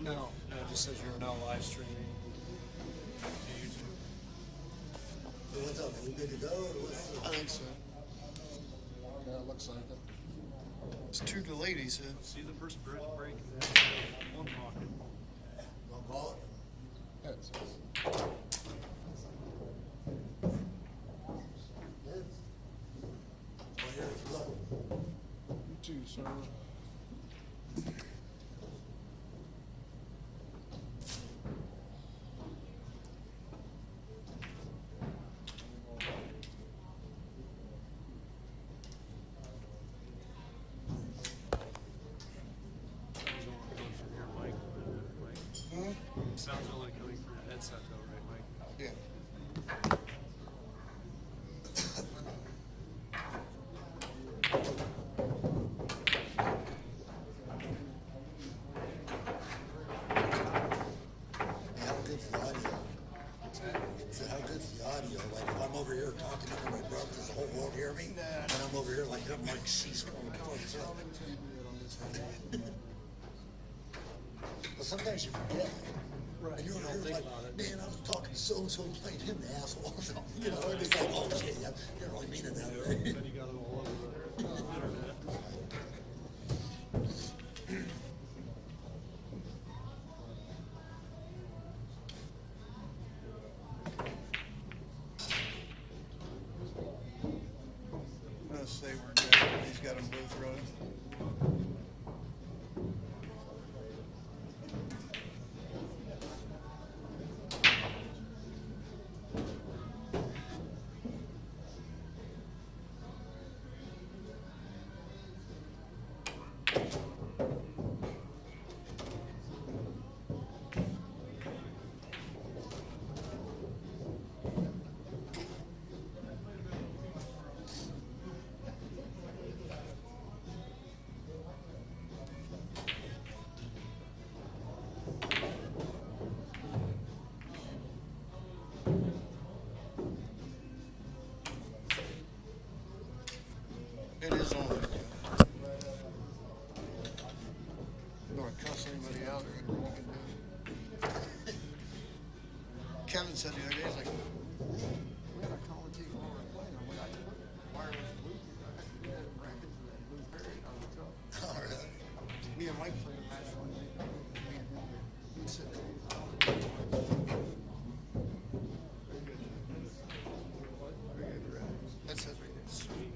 No, it just says you're now live streaming to YouTube. So what's up? Are we good to go? Or what's I think so. Yeah, it looks like it. It's too delayed, he said. See the first break? One pocket. One ball? Yeah, it says. Good. Well, here's luck. You too, sir. Sounds only coming from your headset though, right, Mike? Yeah. How good's the audio? So how good's the audio? Like if I'm over here talking under my breath, does the whole world hear me? And I'm over here like I'm like she's going to Well, sometimes you forget. Right. And you're You don't over here think like, about it. man, I was talking to so-and-so and playing him the asshole. You know, and it's like, oh shit, yeah, you don't really mean it that way. Then you got it all over the internet. I'm gonna say we're good. He's got them both running. It is on. You want to cuss anybody out or anything you can do. Kevin said the other day, he's like, we got a commentate while we're playing. I'm like, I just put wireless Bluetooth. I had brackets and that blue parrot on the truck. Oh, really? Me and Mike played a match one day. Me and him, we said, that says right there. Sweet.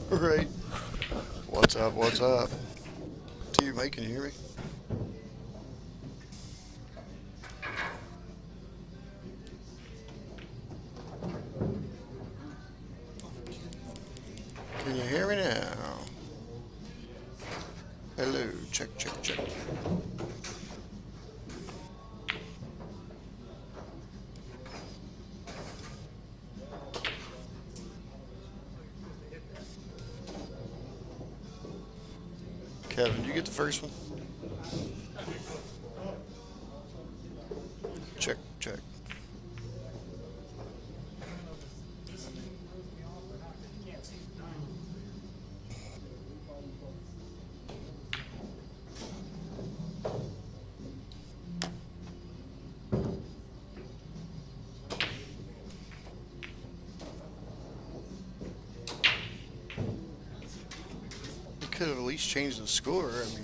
Right. What's up? What's up? To you, Mike, can you hear me? Can you hear me now? Hello. Check, check, check. Kevin, you get the first one? Check, check. You could have at least changed the score. I mean,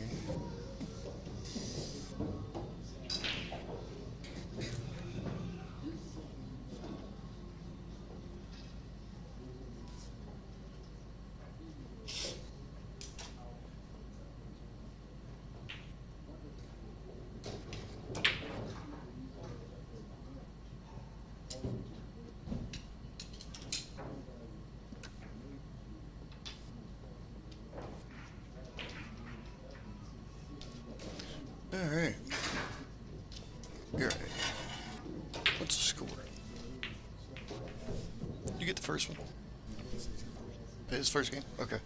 all right. You're right. What's the score? You get the first one? His first game? Okay.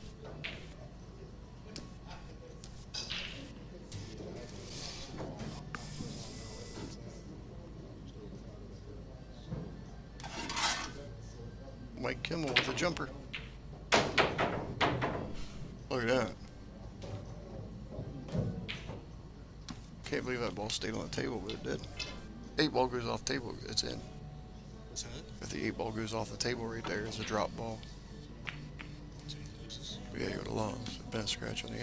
Mike Kimmel with a jumper. Look at that. Can't believe that ball stayed on the table, but it did. 8 ball goes off the table, it's in. What's that? If the 8 ball goes off the table right there, it's a drop ball. Yeah, you would have lost. Been a scratch on the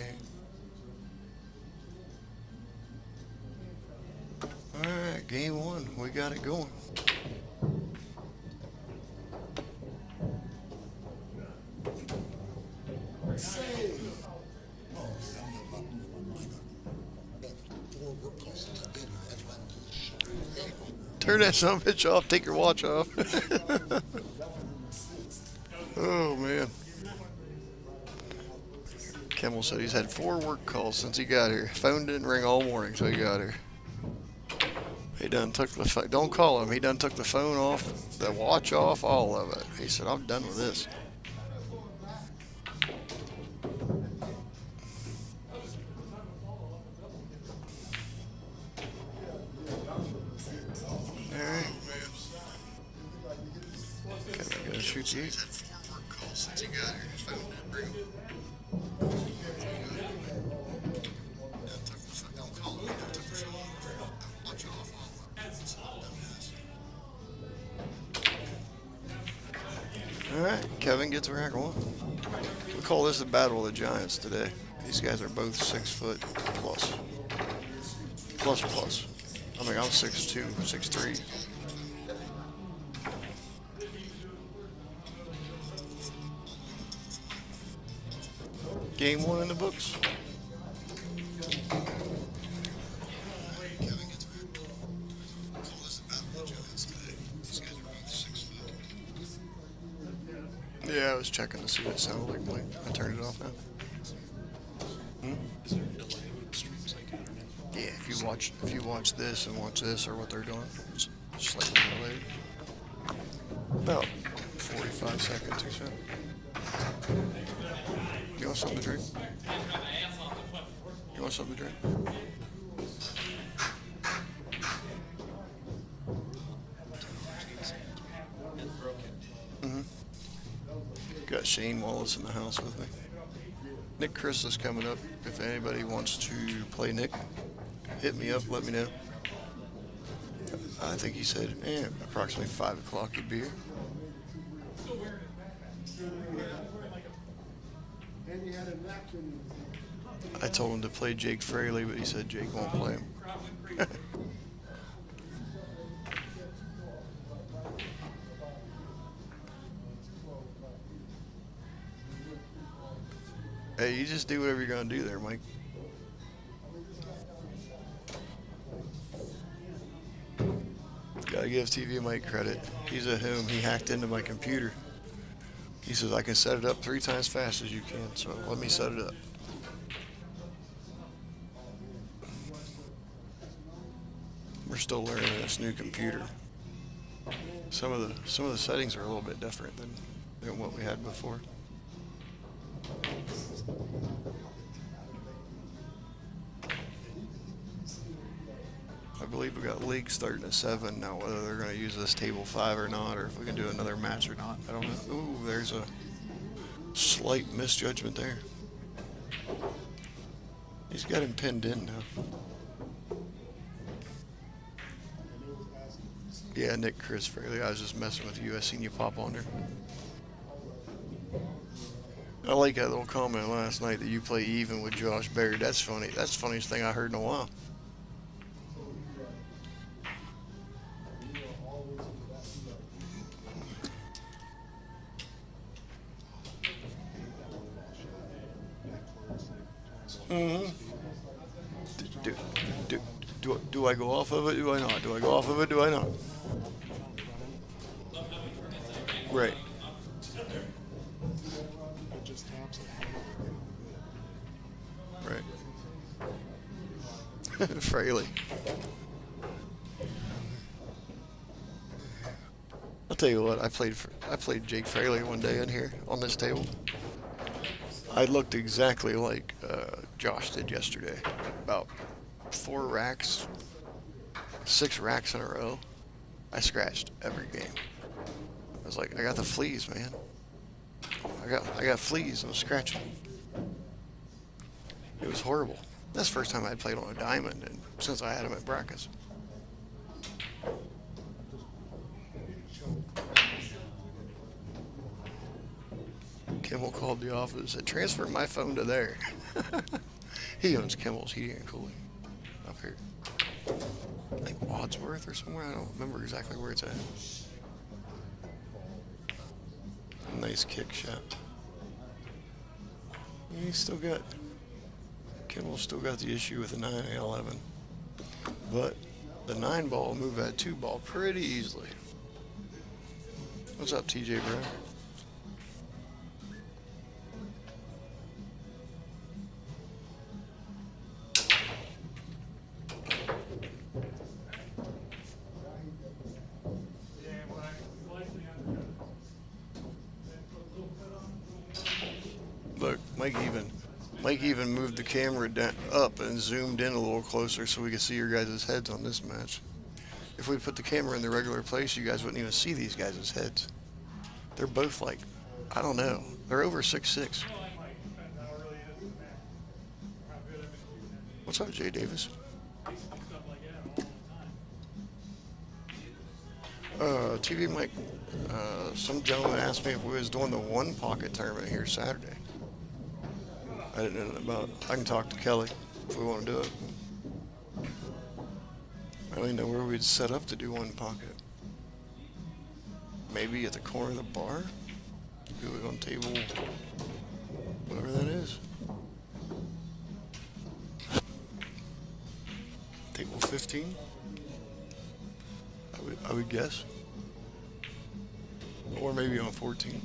8. Alright, game 1. We got it going. Turn that son of a bitch off. Take your watch off. Oh, man. Kimmel said he's had 4 work calls since he got here. Phone didn't ring all morning till he got here. He done took the phone. Don't call him. He done took the phone off, the watch off, all of it. He said, I'm done with this. Shoot you. He's had 4 work calls since he got here. His phone didn't ring. Don't call him. He took the phone off. Watch off all of it. Alright, Kevin gets rack 1. We call this the Battle of the Giants today. These guys are both 6 foot plus. Plus. I mean, I'm 6'2", 6'3". Game 1 in the books. Yeah, I was checking to see what it sounded like. Mike, I turned it off now. Is there a delay when it streams like internet? Yeah, if you watch this and watch this or what they're doing, it's slightly delayed. About 45 seconds or so. You want something to drink? You want something to drink? Got Shane Wallace in the house with me. Nick Chris is coming up. If anybody wants to play Nick, hit me up, let me know. I think he said approximately 5 o'clock he'd be here. I told him to play Jake Fraley, but he said Jake won't play him. Hey, you just do whatever you're gonna do there, Mike. Gotta give TV Mike credit. He's at home. He hacked into my computer. He says I can set it up 3 times fast as you can, so let me set it up. We're still learning this new computer. Some of the settings are a little bit different than what we had before. I believe we got league starting at 7 now. Whether they're going to use this table 5 or not, or if we can do another match or not, I don't know. Ooh, there's a slight misjudgment there. He's got him pinned in now. Yeah, Nick Chris Fraley. I was just messing with you. I seen you pop on there. I like that little comment last night that you play even with Josh Baird. That's funny. That's the funniest thing I heard in a while. Do I go off of it? Do I not? Do I go off of it? Do I not? Right. It just taps it. Right. Fraley. I'll tell you what. I played Jake Fraley one day in here on this table. I looked exactly like Josh did yesterday. About 4 racks, 6 racks in a row. I scratched every game. I was like, I got the fleas, man. I got fleas. I'm scratching. It was horrible. That's the first time I played on a diamond, and since I had him at brackets. Kimmel called the office and said, transfer my phone to there. He owns Kimmel's Heating and Cooling up here. I think Wadsworth or somewhere. I don't remember exactly where it's at. Nice kick shot. He's still got, Kimmel's still got the issue with the 9 and 11. But the 9 ball will move that 2 ball pretty easily. What's up, TJ Brown? Look, Mike even moved the camera down, up and zoomed in a little closer so we could see your guys' heads on this match. If we put the camera in the regular place, you guys wouldn't even see these guys' heads. They're both like, I don't know, they're over 6'6". What's up, Jay Davis? TV Mike, some gentleman asked me if we was doing the 1 pocket tournament here Saturday. I didn't know nothing about it. I can talk to Kelly if we want to do it. I don't even know where we'd set up to do 1 pocket. Maybe at the corner of the bar? Do it on table, whatever that is. Table 15? I would guess. Or maybe on 14.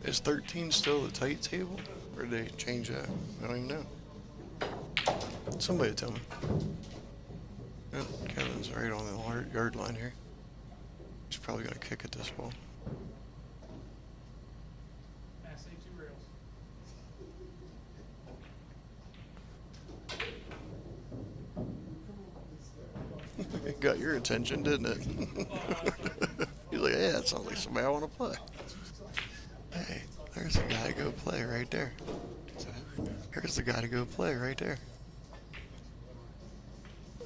Is 13 still the tight table? Or did they change that? I don't even know. Somebody tell me. Yeah, Kevin's right on the yard line here. He's probably going to kick at this ball. It got your attention, didn't it? He's like, yeah, that sounds like somebody I want to play. Hey, there's the guy to go play right there. There's the guy to go play right there.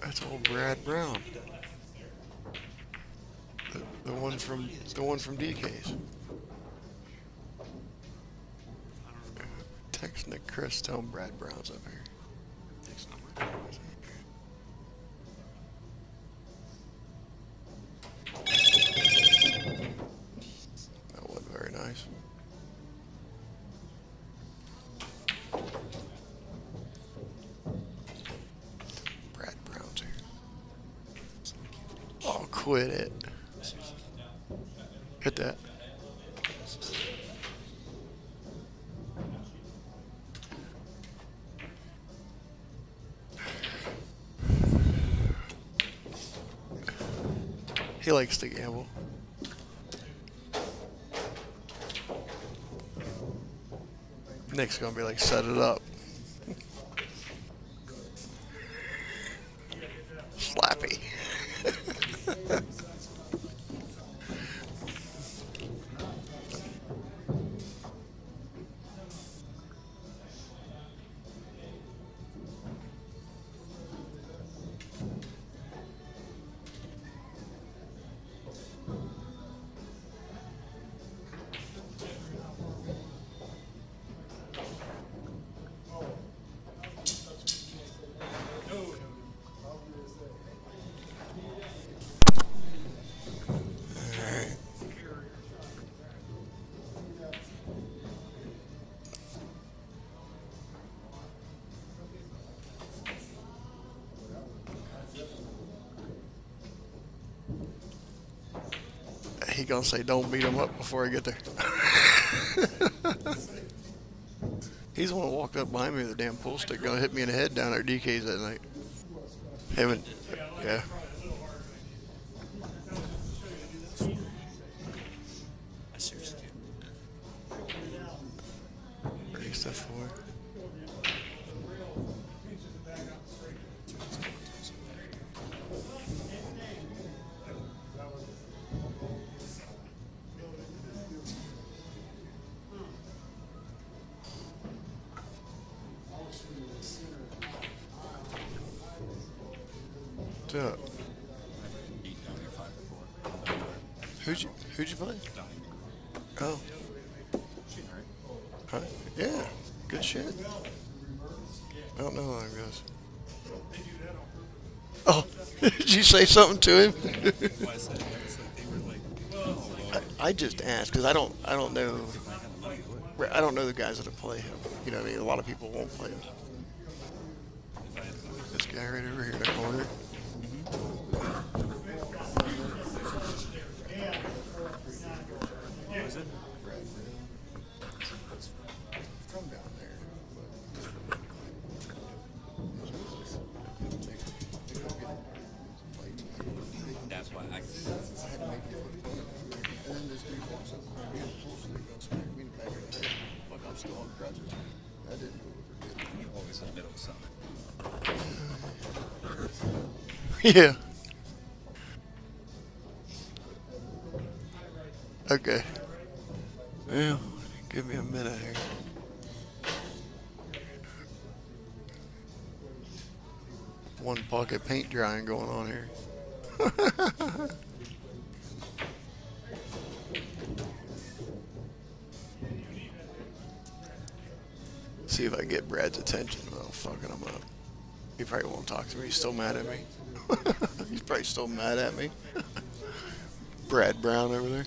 That's old Brad Brown. The one from DK's. Text Nick Chris, tell him Brad Brown's up here. Quit it. Hit that. He likes to gamble. Nick's gonna be like, set it up. Slappy. He gonna say, "Don't beat him up before I get there." He's the one who walked up behind me with a damn pool stick, gonna hit me in the head down at DK's that night. Him and yeah. I seriously Race to 4. What's up? Who'd you play? Oh. Huh? Yeah. Good shit. I don't know how that goes. Oh, did you say something to him? Why is that? It's like they were like, oh, well, I just asked because I don't know. if I had money, what? I don't know the guys that play him. You know what I mean? A lot of people won't play him. If I had money. This guy right over here in the corner. What was it? From down there. That's why I. I had to make it for and then this dude walks up behind me and pulls the gun, smack me in the back of the head. Fuck, I'm still on crutches. That didn't go over good. You always in the middle of something. Yeah. Okay. Well, give me a minute here. One pocket paint drying going on here. See if I can get Brad's attention without fucking him up. He probably won't talk to me. He's still mad at me. He's probably still mad at me. Brad Brown over there.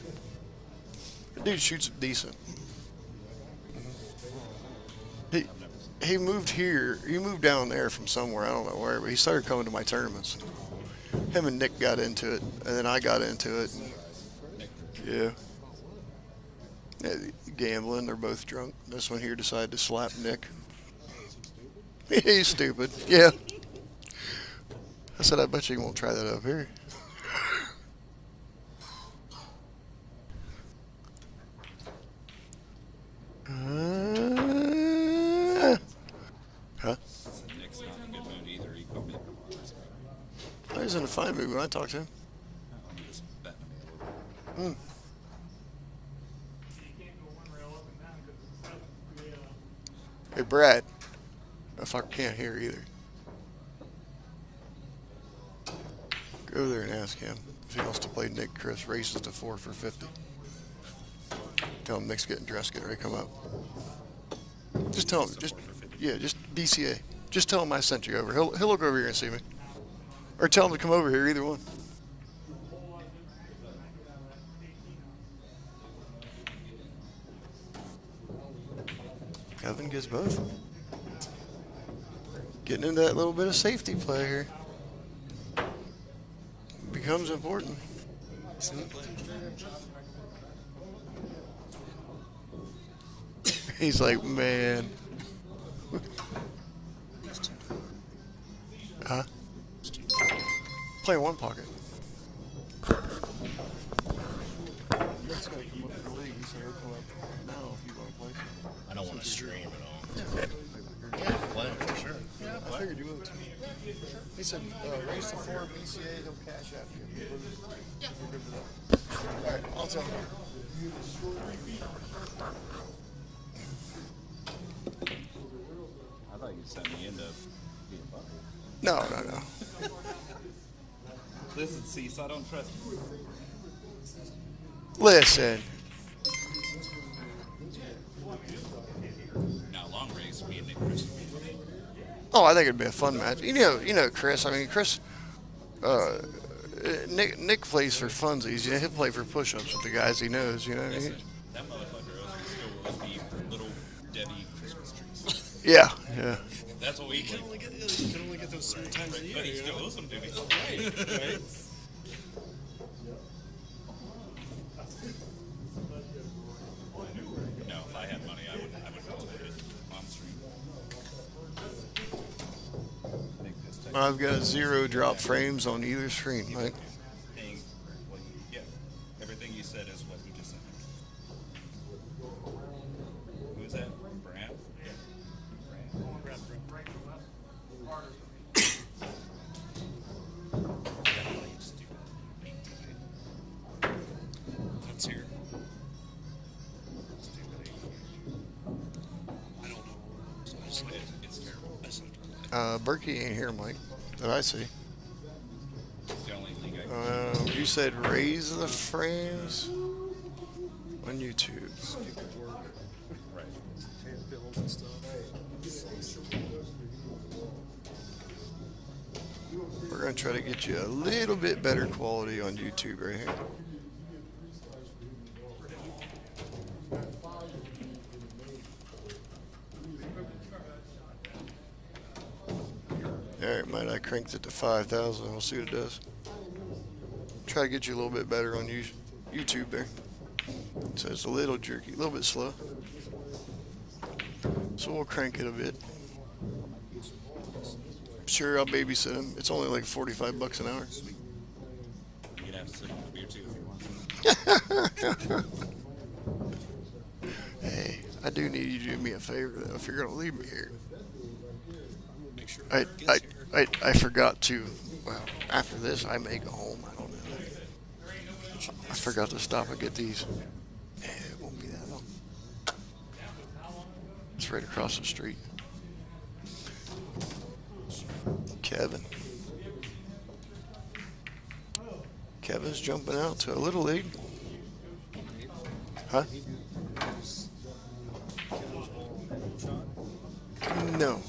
The dude shoots decent. He moved here. He moved down there from somewhere. I don't know where, but he started coming to my tournaments. Him and Nick got into it, and then I got into it. Yeah. Gambling. They're both drunk. This one here decided to slap Nick. He's stupid. Yeah. I said, I bet you won't try that up here. Huh? Nick's not in a good mood either. He called me. I was in a fine mood when I talked to him. I'm just betting him a little bit. Hey, Brad. I fucking can't hear either. Go there and ask him if he wants to play Nick Chris races to 4 for 50. Tell him Nick's getting dressed, getting ready to come up. Just tell him, just DCA. Just tell him I sent you over. He'll look over here and see me. Or tell him to come over here, either one. Kevin gets both. Getting into that little bit of safety play here. becomes important. He's like, man. Huh? Play in one pocket. Nick's gonna come up to the league. He said he'll come up now if you want to play. I don't want to stream at all. Yeah, play for sure. Yeah, I figured you would. He said, race to 4 BCA, he'll cash after you. If you're good for that. Alright, I'll tell him. I thought you'd send me into being bucket. No, no, no. Listen, Cease, I don't trust you. Listen. Now, long race, me and Nick Chris. Oh, I think it'd be a fun match. You know, Chris. I mean, Chris. Nick plays for funsies. You know, he'll play for push-ups with the guys he knows. You know. Listen, that motherfucker owes me little Debbie Christmas trees. Yeah, yeah. That's what we You can only get those certain times of the year. But he still owes them to me. Right. No, if I had money, I would put it on stream. I've got 0 drop frames on either screen, Mike. Paying what you get. Everything you said is what you just said. Who's that? Bram? That's here. I don't know. So I just like It's terrible. I just like Berkey ain't here, Mike. That I see. It's the only league I can You said raise the frames on YouTube. Right. bills and stuff. We're gonna try to get you a little bit better quality on YouTube right here. Alright, might I cranked it to 5,000. We'll see what it does. Try to get you a little bit better on YouTube there. So it's a little jerky, a little bit slow. So we'll crank it a bit. Sure, I'll babysit him. It's only like 45 bucks an hour. You can have to sit on the beer too if you want. Hey, I do need you to do me a favor though. If you're gonna leave me here, Make sure I it gets here. I forgot to. Well, after this, I may go home. I don't know. I forgot to stop and get these. Yeah, it won't be that long. It's right across the street. Kevin. Kevin's jumping out to a little league. Huh? No.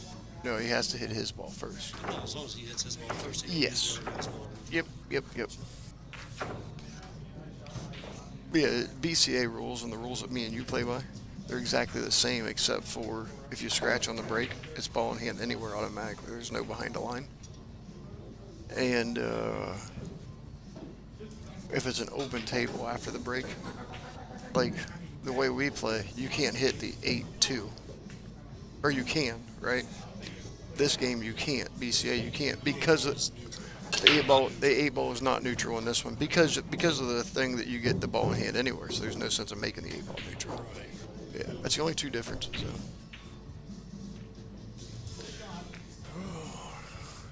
No, he has to hit his ball first. No, as long as he hits his ball first. He can Yes. use it as well. Yep. Yeah, BCA rules and the rules that me and you play by, they're exactly the same except for if you scratch on the break, it's ball in hand anywhere automatically. There's no behind the line. And if it's an open table after the break, like the way we play, you can't hit the 8-2. Or you can, right? This game you can't. BCA you can't because it's the eight ball is not neutral in this one because of the thing that you get the ball in hand anywhere. So there's no sense of making the 8 ball neutral. Yeah, that's the only two differences. So.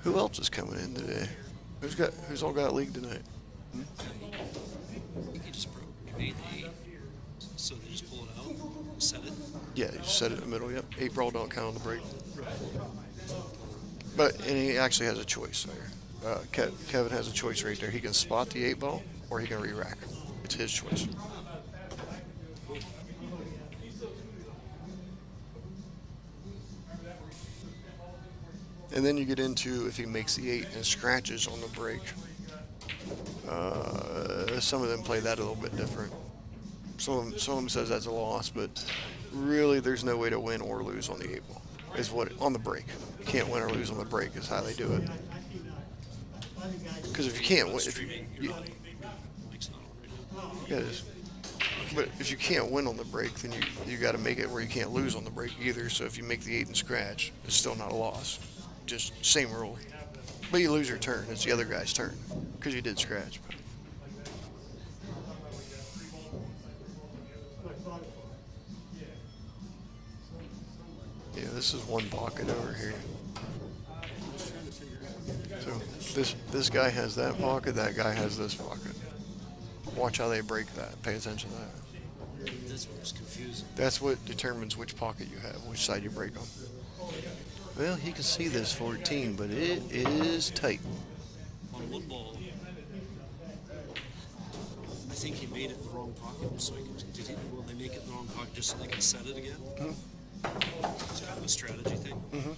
Who else is coming in today? Who's all got a league tonight? He just made the 8. So they just pull it out, set it. Yeah, you set it in the middle. Yep, 8 ball don't count on the break. But and he actually has a choice there. Kevin has a choice right there. He can spot the 8 ball or he can re-rack. It's his choice. And then you get into if he makes the 8 and scratches on the break. Some of them play that a little bit different. Some of them says that's a loss, but really there's no way to win or lose on the 8 ball. Is what on the break. You can't win or lose on the break is how they do it. Because if you can't win, if Streaming, you, you're not. Mike's not on right now. yeah, it is. But if you can't win on the break, then you got to make it where you can't lose on the break either. So if you make the 8 and scratch, it's still not a loss. Just same rule. But you lose your turn. It's the other guy's turn because you did scratch. Yeah, this is one pocket over here. So this guy has that pocket. That guy has this pocket. Watch how they break that. Pay attention to that. That's what's confusing. That's what determines which pocket you have, which side you break on. Well, he can see this 14, but it is tight. On one ball, I think he made it in the wrong pocket, so he could. Will they make it in the wrong pocket just so they can set it again? Mm-hmm. It's kind of a strategy thing. Mm-hmm.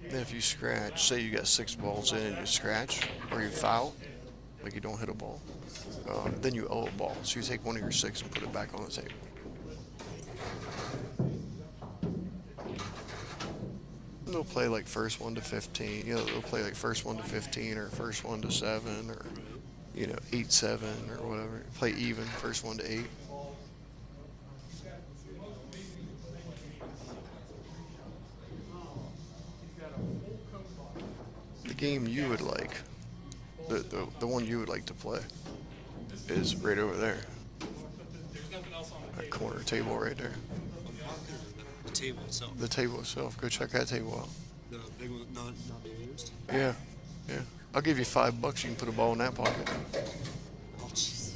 Then if you scratch, say you got 6 balls in and you scratch, or you foul, like you don't hit a ball, then you owe a ball. So you take one of your 6 and put it back on the table. They'll play like first 1 to 15. You know, they'll play like first 1 to 15 or first 1 to 7 or, 8-7 or whatever. Play even, first 1 to 8. The game you would like, the one you would like to play, is right over there. That corner table right there. The table itself. The table itself. Go check that table out. The big one not being used. Yeah, yeah. I'll give you $5. You can put a ball in that pocket. Oh, jeez.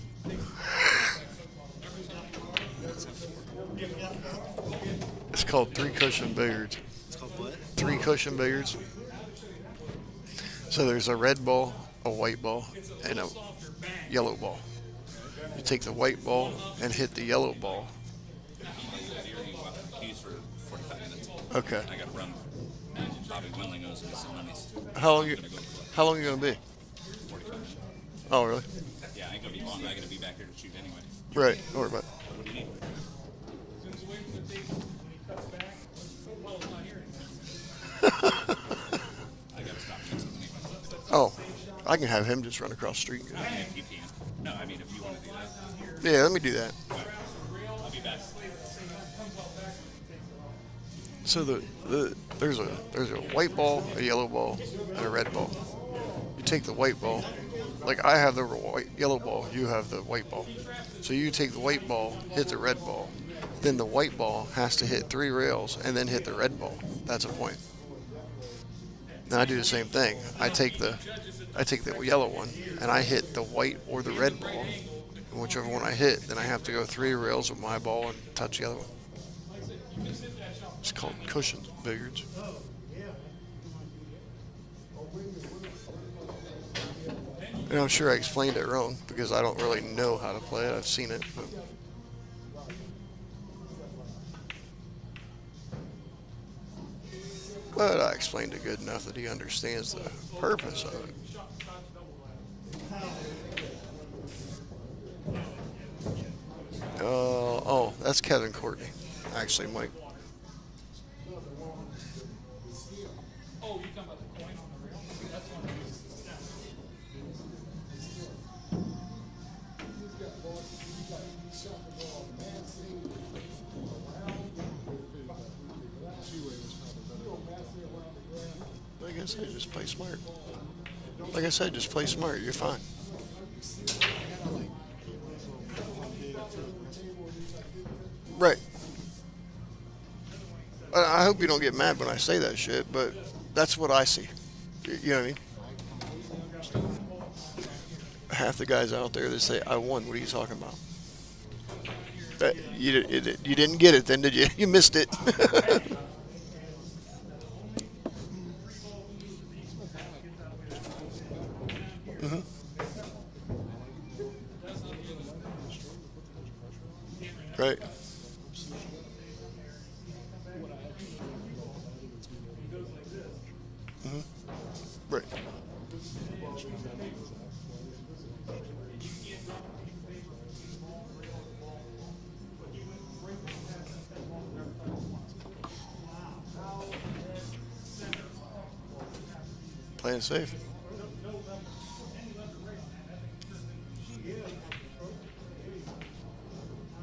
What's that for? It's called 3 cushion billiards. It's called what? 3 cushion billiards. So there's a red ball, a white ball, and a yellow ball. You take the white ball and hit the yellow ball. Queues for 45 minutes. Okay. I got to run. Bobby Winling owes me some monies. How long I'm you gonna go to club. How long you gonna be? 45 minutes. Oh, really? Yeah, I ain't gonna be long. I gotta be back here to shoot anyway. Right. Don't worry about it. What do you need? I gotta stop fixing anyway. Oh, I can have him just run across the street. I mean, if you can. No, I mean, if you want to do that. Yeah, let me do that. I'll be back. So there's a white ball, a yellow ball, and a red ball. You take the white ball, like I have the yellow ball, you have the white ball. So you take the white ball, hit the red ball, then the white ball has to hit 3 rails and then hit the red ball. That's a point. Then I do the same thing. I take the yellow one and I hit the white or the red ball. And whichever one I hit, then I have to go 3 rails with my ball and touch the other one. It's called cushion billiards. And I'm sure I explained it wrong because I don't really know how to play it. I've seen it. But I explained it good enough that he understands the purpose of it. Oh, that's Kevin Courtney. Actually, Mike. Like I said, just play smart. Like I said, just play smart. You're fine. Right. I hope you don't get mad when I say that shit, but that's what I see. You know what I mean? Half the guys out there that say, I won, what are you talking about? You didn't get it then, did you? You missed it. Mm-hmm. Right. Mm-hmm. Right. playing safe.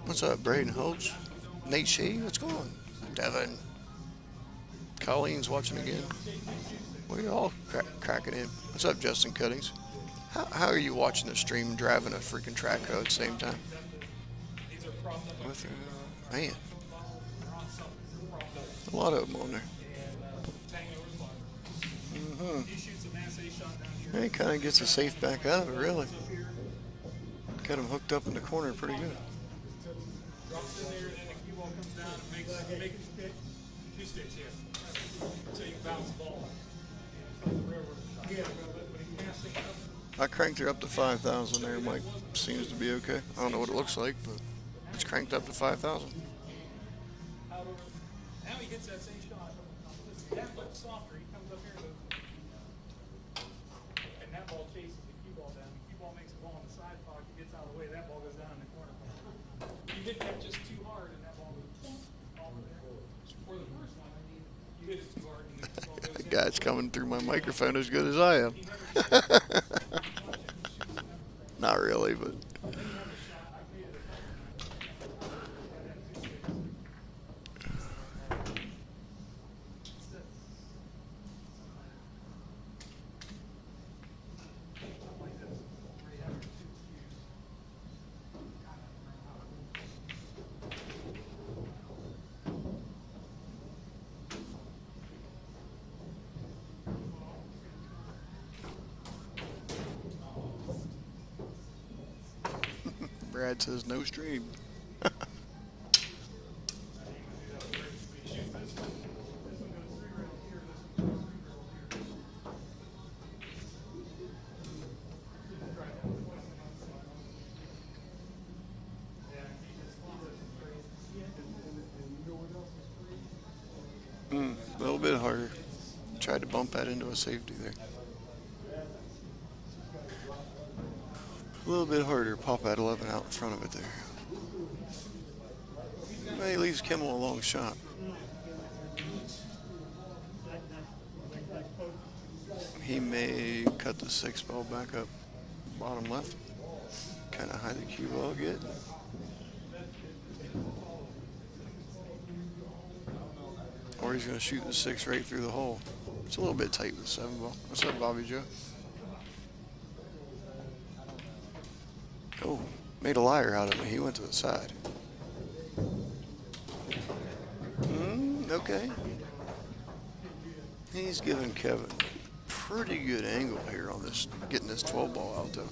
What's up, Braden Holtz? Nate Shea, what's going on? Devin. Colleen's watching again. We're all cracking in. What's up, Justin Cuttings? How are you watching the stream driving a freaking track car at the same time? Man. A lot of them on there. Yeah, he kind of gets the safe back out of it, really. Got him hooked up in the corner pretty good. I cranked her up to 5,000 there. Mike seems to be okay. I don't know what it looks like, but it's cranked up to 5,000. Now he hits that same shot. That much softer. He comes up here and that ball chases the cue ball down. The cue ball makes the ball on the side pocket, gets out of the way. That ball goes down in the corner. You hit that just too hard, and that ball goes over there. For the first one, I mean, you hit it too hard, and the ball goes The guy's coming through my microphone as good as I am. Not really, but. Brad says no stream. A little bit harder. Tried to bump that into a safety there. A little bit harder. Pop that 11 out in front of it there. Well, he leaves Kimmel a long shot. He may cut the 6 ball back up bottom left. Kind of high the cue ball get. Or he's going to shoot the 6 right through the hole. It's a little bit tight with the 7 ball. What's up, Bobby Joe? Oh, made a liar out of me. He went to the side. Okay. He's giving Kevin a pretty good angle here on this, getting this 12 ball out though.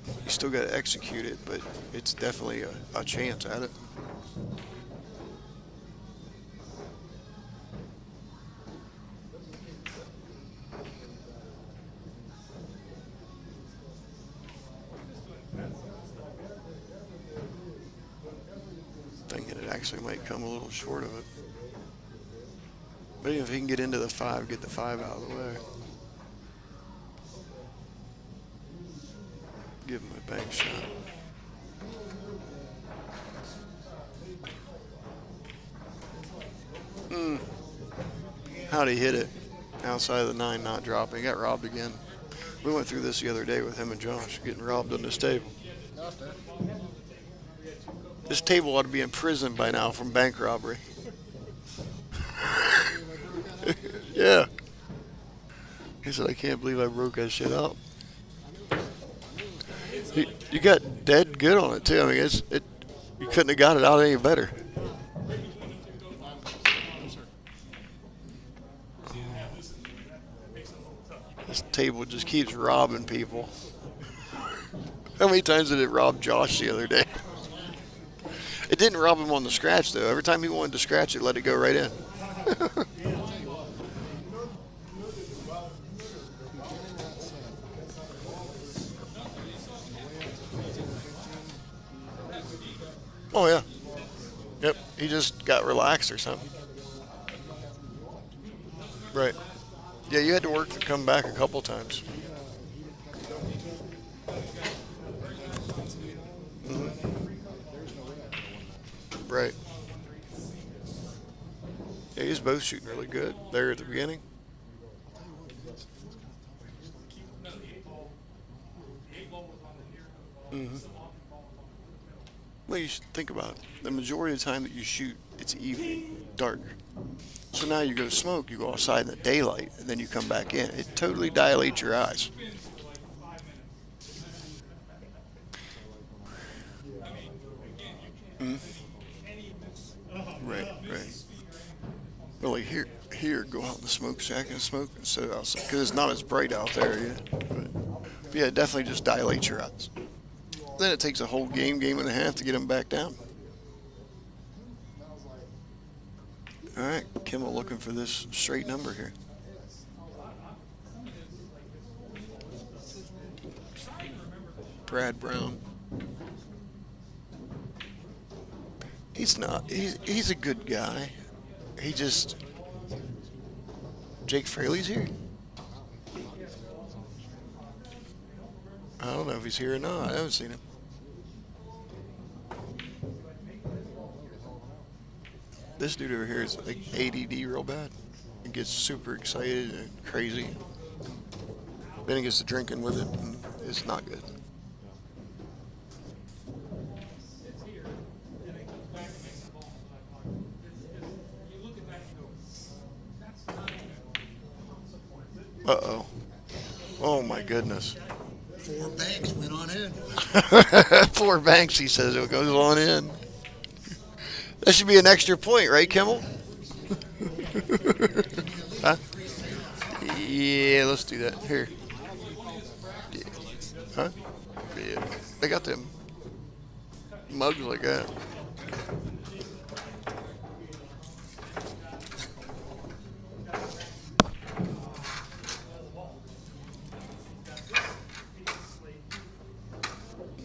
You still got to execute it, but it's definitely a chance at it. Thinking it actually might come a little short of it. But even if he can get into the 5, get the 5 out of the way. Give him a bank shot. How'd he hit it? Outside of the 9, not dropping. He got robbed again. We went through this the other day with him and Josh, getting robbed on this table. This table ought to be in prison by now from bank robbery. Yeah. He said, I can't believe I broke that shit up. You got dead good on it too. I mean, you couldn't have got it out any better. This table just keeps robbing people. How many times did it rob Josh the other day? It didn't rob him on the scratch though. Every time he wanted to scratch it, let it go right in. Oh yeah. Yep. He just got relaxed or something. Right. Yeah, you had to work to come back a couple times. Right. Yeah, he's both shooting really good there at the beginning. No, the 8 ball was on the near middle ball. Mm-hmm. The long ball was on the middle. Well, you should think about it. The majority of the time that you shoot, it's evening, dark. So now you go smoke, you go outside in the daylight, and then you come back in. It totally dilates your eyes. Spin for like 5 minutes. I mean, again, you can't have any miss. Right, right. Well, like here, go out in the smoke shack and smoke instead of outside, because it's not as bright out there, yeah. But yeah, it definitely just dilates your eyes. Then it takes a whole game and a half to get them back down. All right, Kimmel looking for this straight number here. Brad Brown. He's not. He's a good guy. He just. Jake Fraley's here? I don't know if he's here or not. I haven't seen him. This dude over here is like ADD real bad. He gets super excited and crazy. Then he gets to drinking with it, and it's not good. It's here, and it comes back and makes the ball in the back pocket. You look at that and go, that's not even consequence. Uh-oh. Oh, my goodness. 4 banks went on in. 4 banks, he says. It goes on in. That should be an extra point, right, Kimmel? Huh? Yeah, let's do that. Here. Yeah. Huh? Yeah. They got them mugs like that.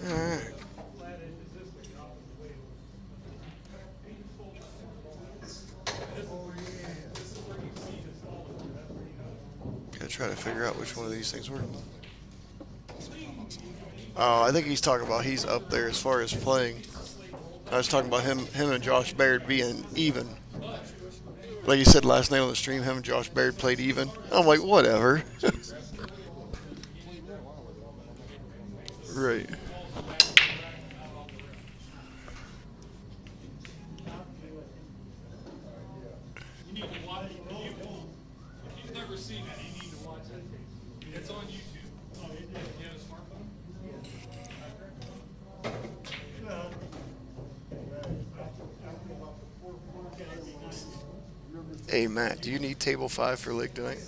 All right. Gotta try to figure out which one of these things work. Oh, I think he's talking about he's up there as far as playing. I was talking about him and Josh Baird being even. Like you said last night on the stream, him and Josh Baird played even. I'm like, whatever. Right. You need to watch it. If you've never seen it, you need to watch it. It's on YouTube. Oh, you have a smartphone? Hey, Matt, do you need table 5 for league tonight?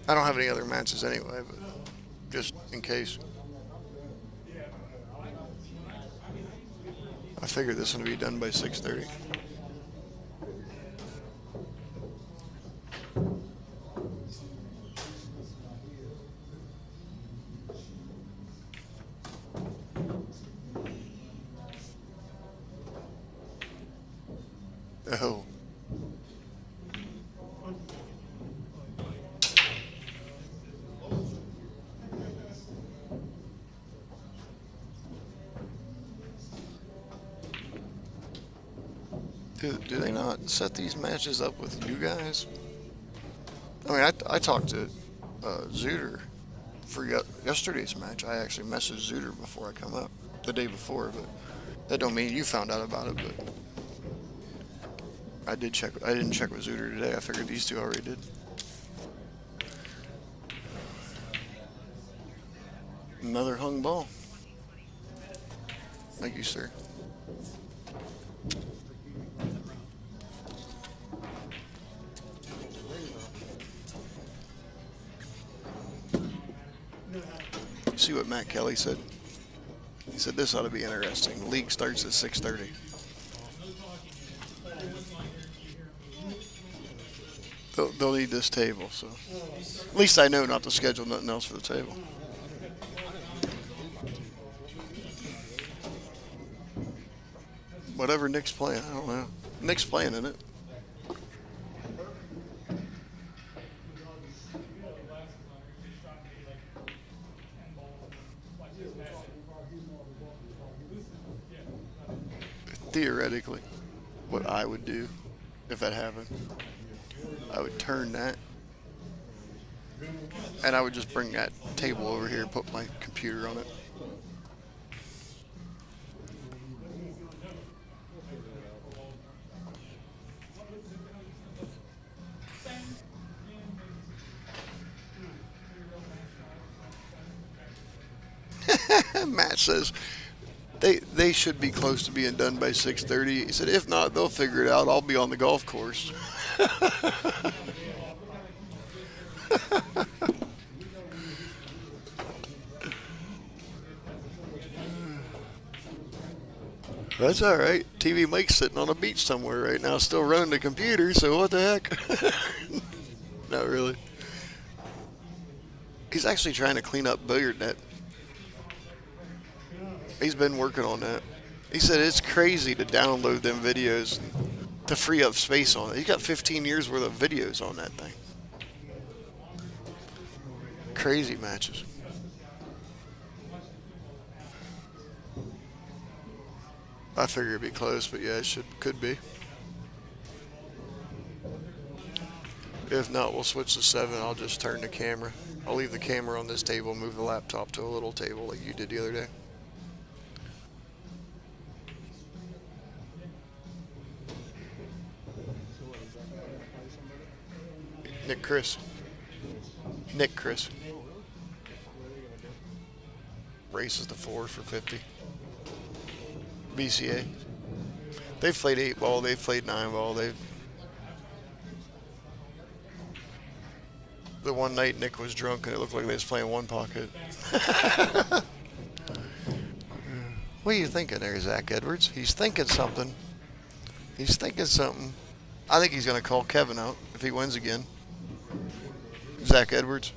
I don't have any other matches anyway, but just in case. I figured this one would be done by 6:30. Oh. Do they not set these matches up with you guys? I mean, I talked to Zooter for yesterday's match. I actually messaged Zooter before I come up, the day before, but that don't mean you found out about it, but I did check. I didn't check with Zooter today. I figured these two already did. Another hung ball. Thank you, sir. See what Matt Kelly said? He said this ought to be interesting. League starts at 6:30. They'll need this table, so at least I know not to schedule nothing else for the table. Whatever Nick's playing, I don't know. Nick's playing in it. Theoretically, what I would do if that happened. I would turn that, and I would just bring that table over here and put my computer on it. Matt says they should be close to being done by 6:30. He said, if not, they'll figure it out. I'll be on the golf course. That's all right. TV Mike's sitting on a beach somewhere right now, still running the computer, so what the heck? Not really. He's actually trying to clean up Billiardnet. He's been working on that. He said it's crazy to download them videos to free up space on it. He's got 15 years worth of videos on that thing. Crazy matches. I figure it'd be close, but yeah, it could be. If not, we'll switch to 7. I'll just turn the camera. I'll leave the camera on this table, move the laptop to a little table like you did the other day. Nick Chris. Races the 4 for 50. BCA. They've played 8-ball, they've played 9-ball, the one night Nick was drunk and it looked like they was playing one pocket. What are you thinking there, Zach Edwards? He's thinking something. He's thinking something. I think he's going to call Kevin out if he wins again. Zach Edwards.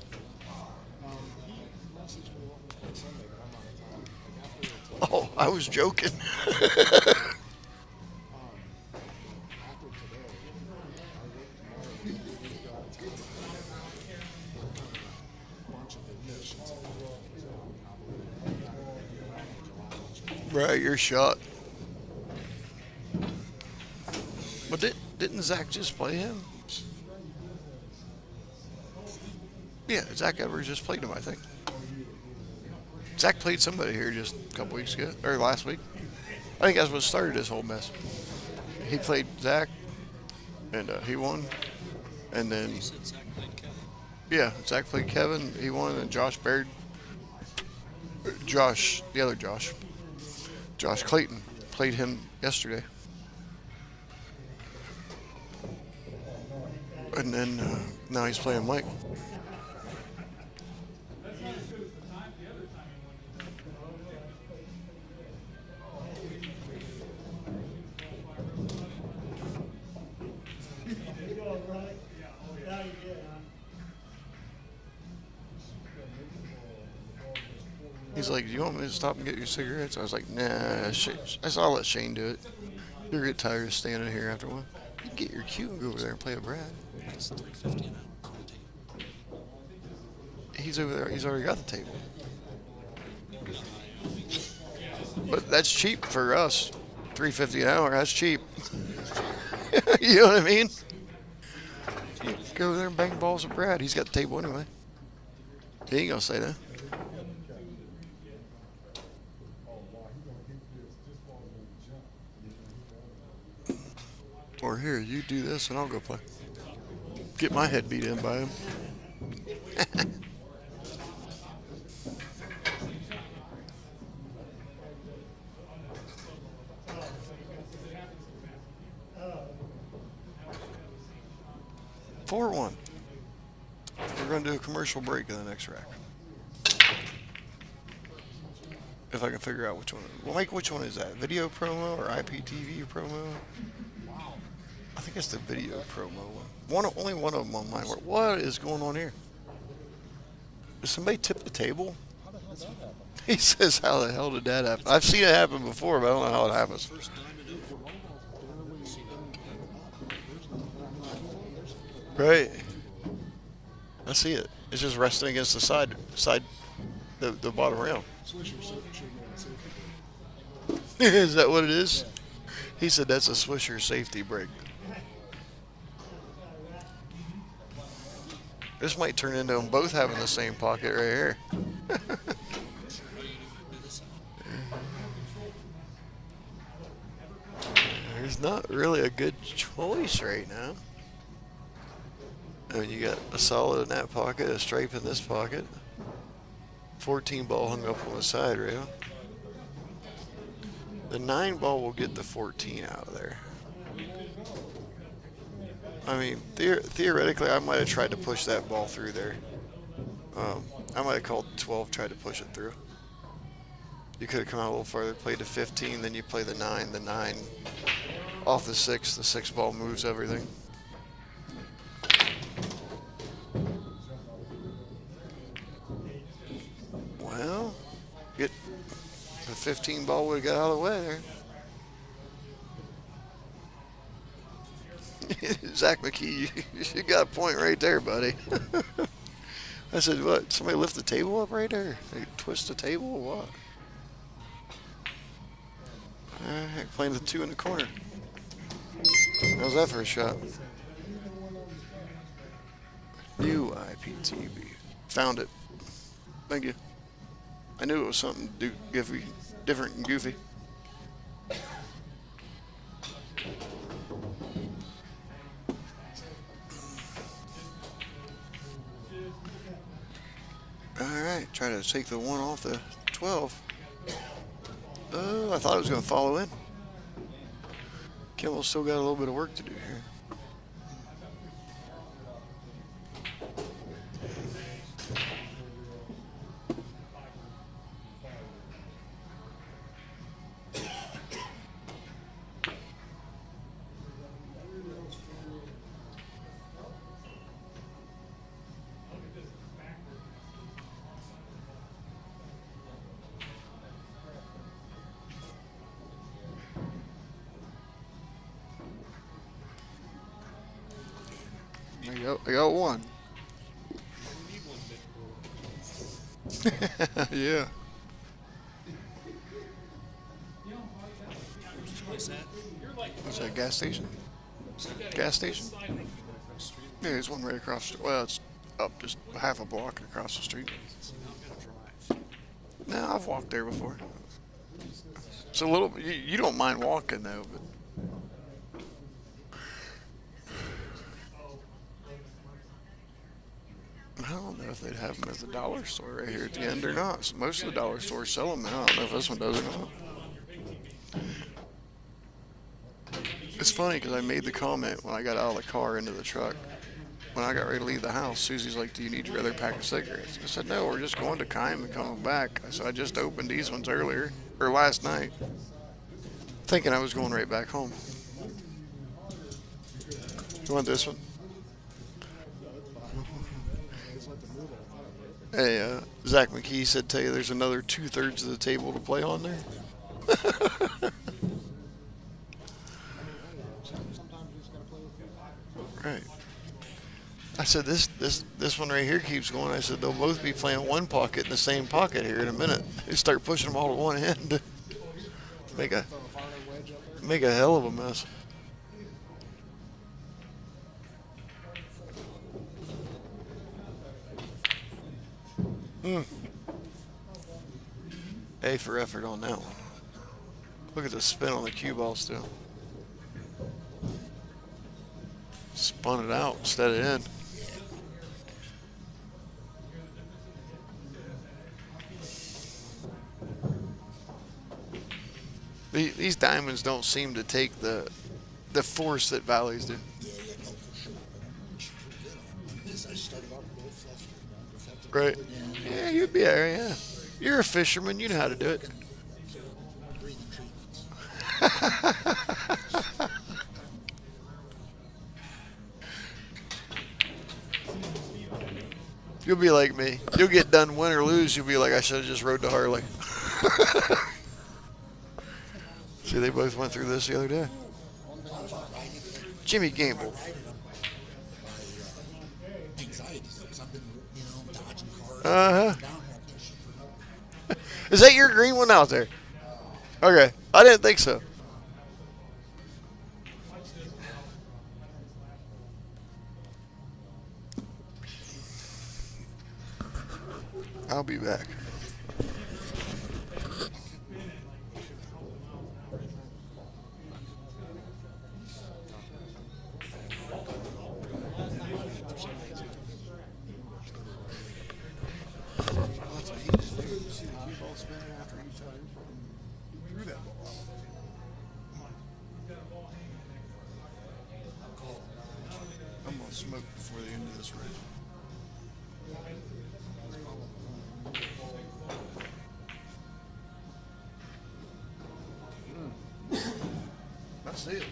Oh, I was joking. Right, your shot. But didn't Zach just play him? Yeah, Zach Edwards just played him, I think. Zach played somebody here just a couple weeks ago, or last week. I think that's what started this whole mess. He played Zach, and he won. And then, You said Zach played Kevin. yeah, Zach played Kevin, he won, and Josh Baird. Josh, the other Josh. Josh Clayton played him yesterday. And then now he's playing Mike. That's not as good as the other time he won. He's like, do you want me to stop and get your cigarettes? I was like, nah, I said, I'll let Shane do it. You'll get tired of standing here after a while. You can get your cue and go over there and play with Brad. It's $3.50 an hour. He's over there. He's already got the table. But that's cheap for us. $3.50 an hour. That's cheap. You know what I mean? You go over there and bang balls with Brad. He's got the table anyway. He ain't gonna say that. Or here, you do this and I'll go play. Get my head beat in by him. $4-1. We're going to do a commercial break in the next rack. If I can figure out which one. Well, Mike, which one is that? Video promo or IPTV promo? I think it's the video promo one. Only one of them on mine. What is going on here? Did somebody tip the table? How the hell did that happen? He says, how the hell did that happen? I've seen it happen before, but I don't know how it happens. First time to do it. Right. I see it. It's just resting against the side, the bottom rail. Is that what it is? He said that's a Swisher safety brake. This might turn into them both having the same pocket right here. There's not really a good choice right now. I mean, you got a solid in that pocket, a stripe in this pocket. 14 ball hung up on the side rail. The 9 ball will get the 14 out of there. I mean, theoretically, I might have tried to push that ball through there. I might have called 12, tried to push it through. You could have come out a little farther, played the 15, then you play the 9. The 9 off the 6. The 6 ball moves everything. Well, the 15 ball would have got out of the way there. Zach McKee, you got a point right there, buddy. I said, what? Somebody lift the table up right there? They twist the table or what? Alright, playing the 2 in the corner. How's that for a shot? UIPTB. Found it. Thank you. I knew it was something different and goofy. Alright, try to take the 1 off the 12. Oh, I thought it was going to follow in. Kimmel's still got a little bit of work to do here. I got 1. Yeah. What's that, gas station? Gas station? Yeah, there's one right across the, well, it's up just half a block across the street. No, I've walked there before. It's a little, you don't mind walking though, but I don't know if they'd have them at the dollar store right here at the end or not. So most of the dollar stores sell them now. I don't know if this one does or not. It's funny because I made the comment when I got out of the car into the truck. When I got ready to leave the house, Susie's like, do you need your other pack of cigarettes? I said, no, we're just going to Kimmel and coming back. I said, I just opened these ones earlier, or last night, thinking I was going right back home. You want this one? Hey, Zach McKee said, tell you there's another 2/3 of the table to play on there. Right. I said, this one right here keeps going. I said, they'll both be playing one pocket in the same pocket here in a minute. They start pushing them all to one end. Make a hell of a mess. A for effort on that one. Look at the spin on the cue ball still. Spun it out instead of in. These diamonds don't seem to take the force that valleys do. Right. Yeah, you'd be there, yeah. You're a fisherman, you know how to do it. You'll be like me. You'll get done win or lose, you'll be like, I should have just rode to Harley. See, they both went through this the other day. Jimmy Gamble. Uh-huh. Is that your green one out there? Okay. I didn't think so. I'll be back. That's what he just did. You see the cue ball spinning after each other. He threw that ball. I'm gonna smoke before the end of this round. That's it.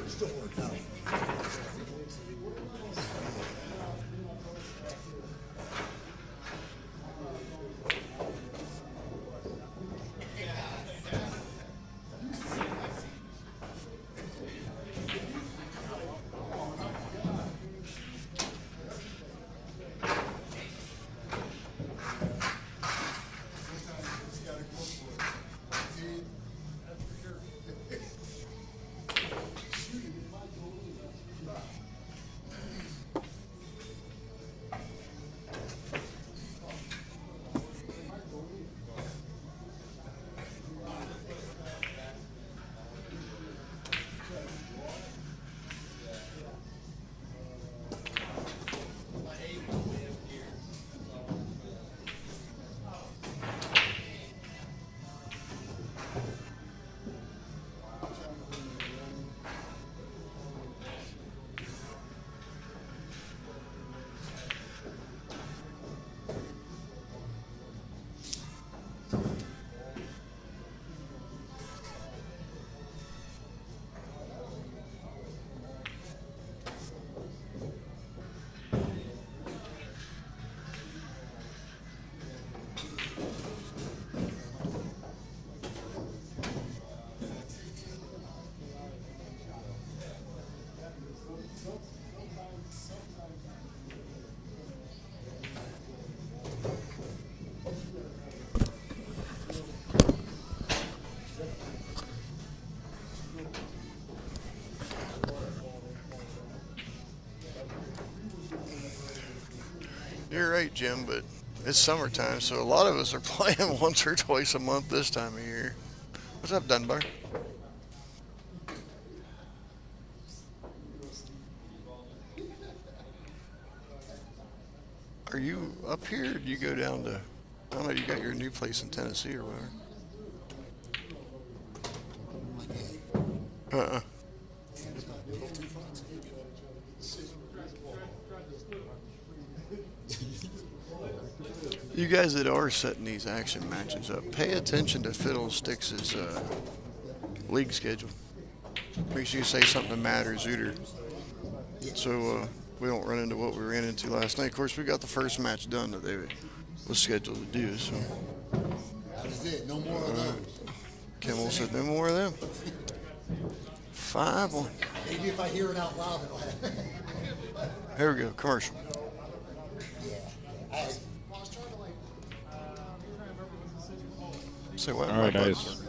Still worked out. You're right, Jim, but it's summertime, so a lot of us are playing once or twice a month this time of year. What's up, Dunbar? Are you up here or do you go down to, I don't know, you got your new place in Tennessee or whatever? Uh-uh. You guys that are setting these action matches up, pay attention to Fiddlestix's league schedule. Make sure you say something that matters, Zooter. So we don't run into what we ran into last night. Of course, we got the first match done that they was scheduled to do. So That is it. No more of those. Kimmel said, no more of them. 5-1. Maybe if I hear it out loud, it'll happen. Here we go, commercial. Yeah. Say what? All right, guys.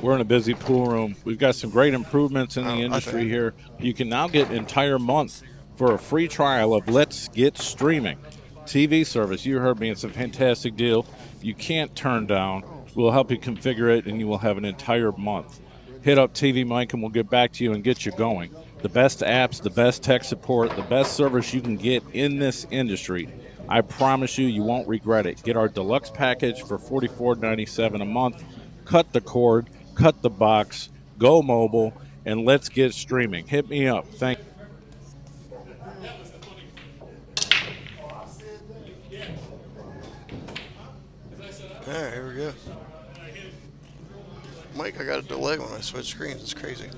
We're in a busy pool room. We've got some great improvements in the industry here. You can now get an entire month for a free trial of Let's Get Streaming TV service. You heard me. It's a fantastic deal. You can't turn down. We'll help you configure it, and you will have an entire month. Hit up TV Mike, and we'll get back to you and get you going. The best apps, the best tech support, the best service you can get in this industry. I promise you, you won't regret it. Get our deluxe package for $44.97 a month. Cut the cord, cut the box, go mobile, and let's get streaming. Hit me up. Thank you. All right, here we go. Mike, I got a delay when I switch screens. It's crazy.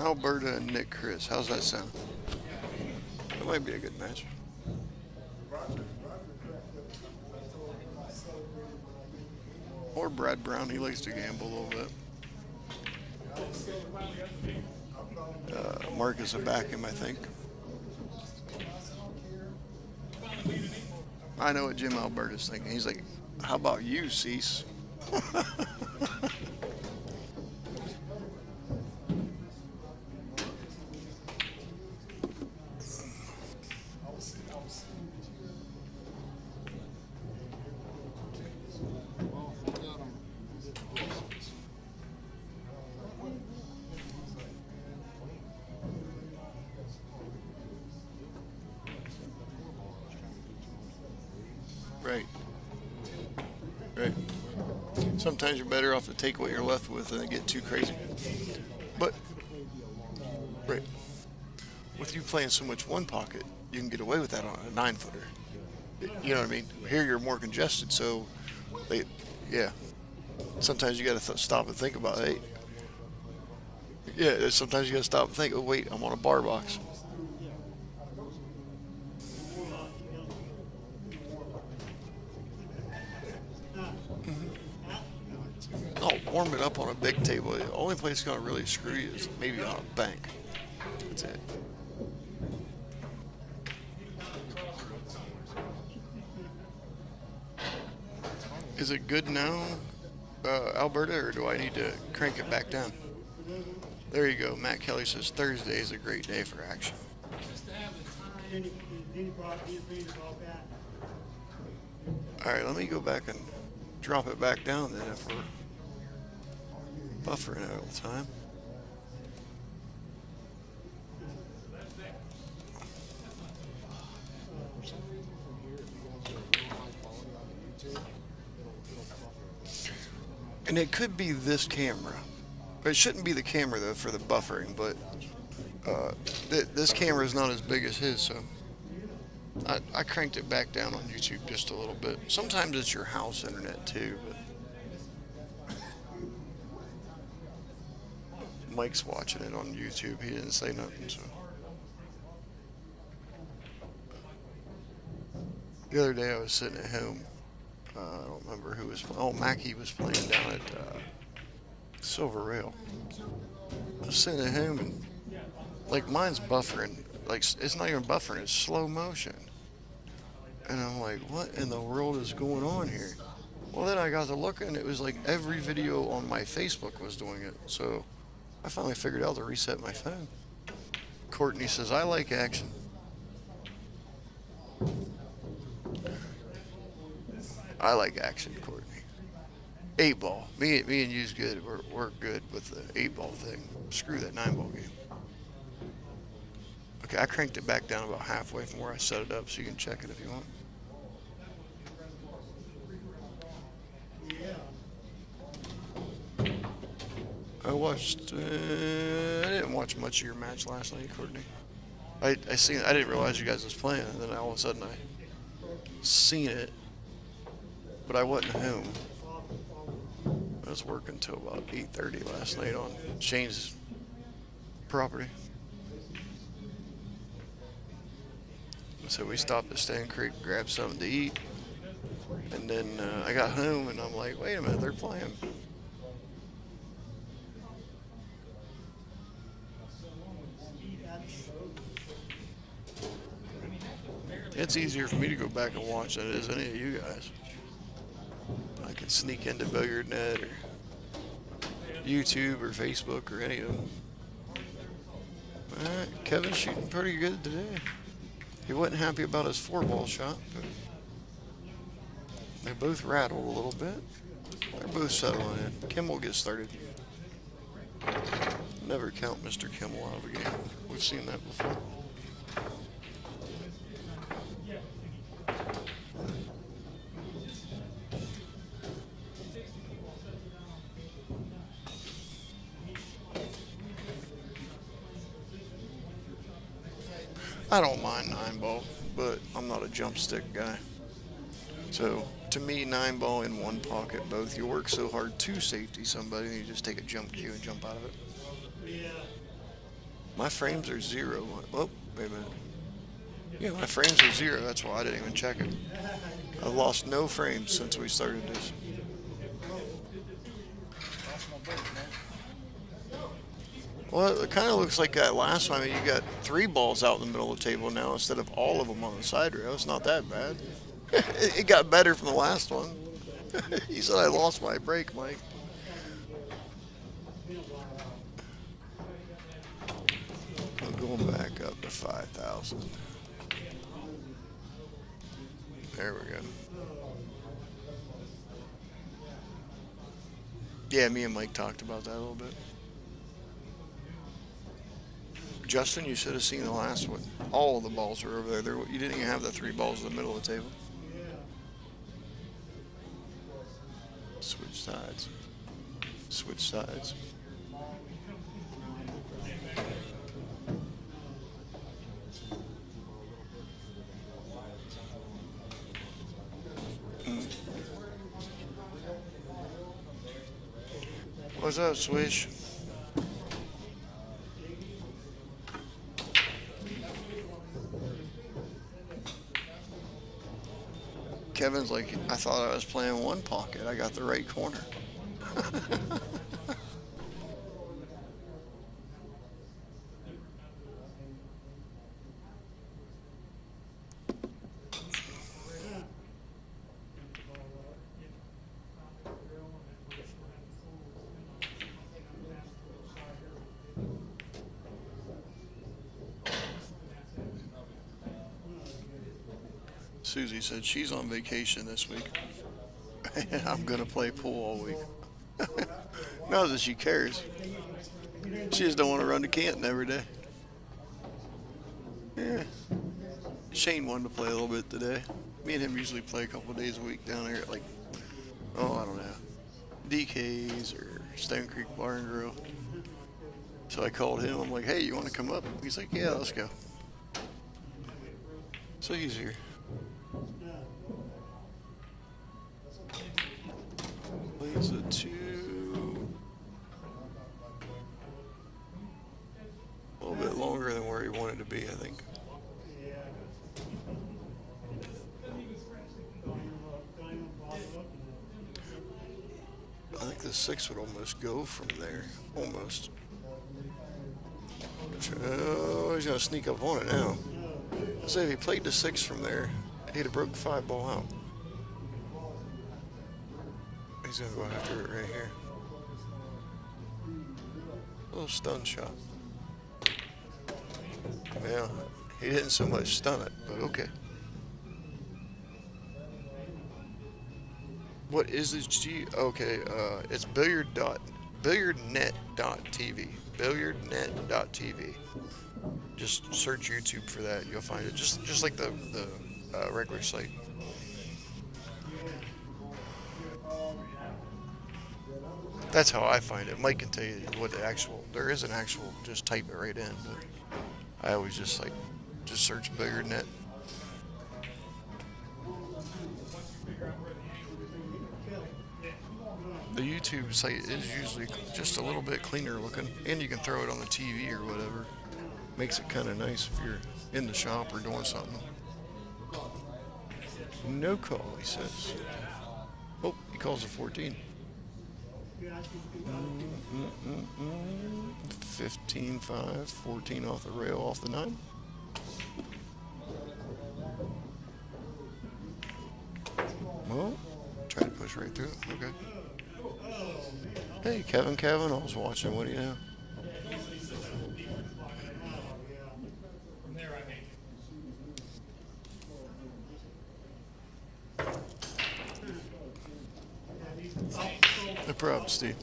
Alberta and Nick Chris. How's that sound? That might be a good match. Or Brad Brown. He likes to gamble a little bit. Marcus will back him, I think. I know what Jim Alberta's thinking. He's like, how about you, Cease? Right. Right. Sometimes you're better off to take what you're left with than to get too crazy. But, right. With you playing so much one pocket, you can get away with that on a 9-footer. You know what I mean? Here you're more congested, so, yeah. Sometimes you got to stop and think about, hey. Yeah, sometimes you got to stop and think, oh, wait, I'm on a bar box. Warm it up on a big table. The only place it's going to really screw you is maybe on a bank. That's it. Is it good now, Alberta, or do I need to crank it back down? There you go. Matt Kelly says Thursday is a great day for action. All right, let me go back and drop it back down then if we're buffering it all the time. And it could be this camera. It shouldn't be the camera though for the buffering, but this camera is not as big as his, so I cranked it back down on YouTube just a little bit. Sometimes it's your house internet too, but Mike's watching it on YouTube. He didn't say nothing, so. The other day I was sitting at home. I don't remember who was playing. Oh, Mackie was playing down at Silver Rail. I was sitting at home and, like, mine's buffering. Like, it's not even buffering, it's slow motion. And I'm like, what in the world is going on here? Well, then I got to looking, and it was like every video on my Facebook was doing it. So I finally figured out to reset my phone. Courtney says, I like action. I like action, Courtney. 8 ball. Me and you's good. We're good with the 8 ball thing. Screw that 9 ball game. Okay, I cranked it back down about halfway from where I set it up, so you can check it if you want. I didn't watch much of your match last night, Courtney. I didn't realize you guys was playing, and then all of a sudden I seen it, but I wasn't home. I was working till about 8:30 last night on Shane's property. So we stopped at Stand Creek, grabbed something to eat, and then I got home and I'm like, wait a minute, they're playing. It's easier for me to go back and watch than it is any of you guys. I can sneak into Billiardnet or YouTube or Facebook or any of them. Alright, Kevin's shooting pretty good today. He wasn't happy about his 4-ball shot, but they both rattled a little bit. They're both settling in. Kimmel gets started. Never count Mr. Kimmel out of a game. We've seen that before. I don't mind 9-ball, but I'm not a jump stick guy. So to me, 9-ball in one pocket both. You work so hard to safety somebody, and you just take a jump cue and jump out of it. My frames are 0. Oh, wait a minute. Yeah, my frames are 0. That's why I didn't even check it. I've lost no frames since we started this. Well, it kind of looks like that last time. You got 3 balls out in the middle of the table now instead of all of them on the side rail. It's not that bad. It got better from the last one. He said I lost my break, Mike. I'm going back up to 5,000. There we go. Yeah, me and Mike talked about that a little bit. Justin, you should have seen the last one. All of the balls were over there. You didn't even have the 3 balls in the middle of the table. Switch sides. Switch sides. What's up, Swish? Kevin's like, I thought I was playing one pocket. I got the right corner. Susie said she's on vacation this week. I'm going to play pool all week. Not that she cares. She just don't want to run to Canton every day. Yeah. Shane wanted to play a little bit today. Me and him usually play a couple of days a week down there at like, oh, I don't know, DK's or Stone Creek Bar and Grill. So I called him. I'm like, hey, you want to come up? He's like, yeah, let's go. So he's here. Plays a 2. A little bit longer than where he wanted to be, I think. I think the 6 would almost go from there. Almost. Oh, he's going to sneak up on it now. I say if he played the 6 from there, he'd have broke 5-ball out. He's going to go after it right here. A little stun shot. Yeah, he didn't so much stun it, but okay. What is this G? Okay, it's billiardnet.tv. Billiardnet.tv. Just search YouTube for that. You'll find it. Just like the regular site. That's how I find it. Mike can tell you what the actual. There is an actual. Just type it right in. But I always just search Billiardnet. The YouTube site is usually just a little bit cleaner looking, and you can throw it on the TV or whatever. Makes it kind of nice if you're in the shop or doing something. No call, he says. Oh, he calls it 14. 15-5, 14 off the rail, off the 9. Well, try to push right through it. Okay. Hey, Cavanaugh's watching. What do you know? No problem, Steve.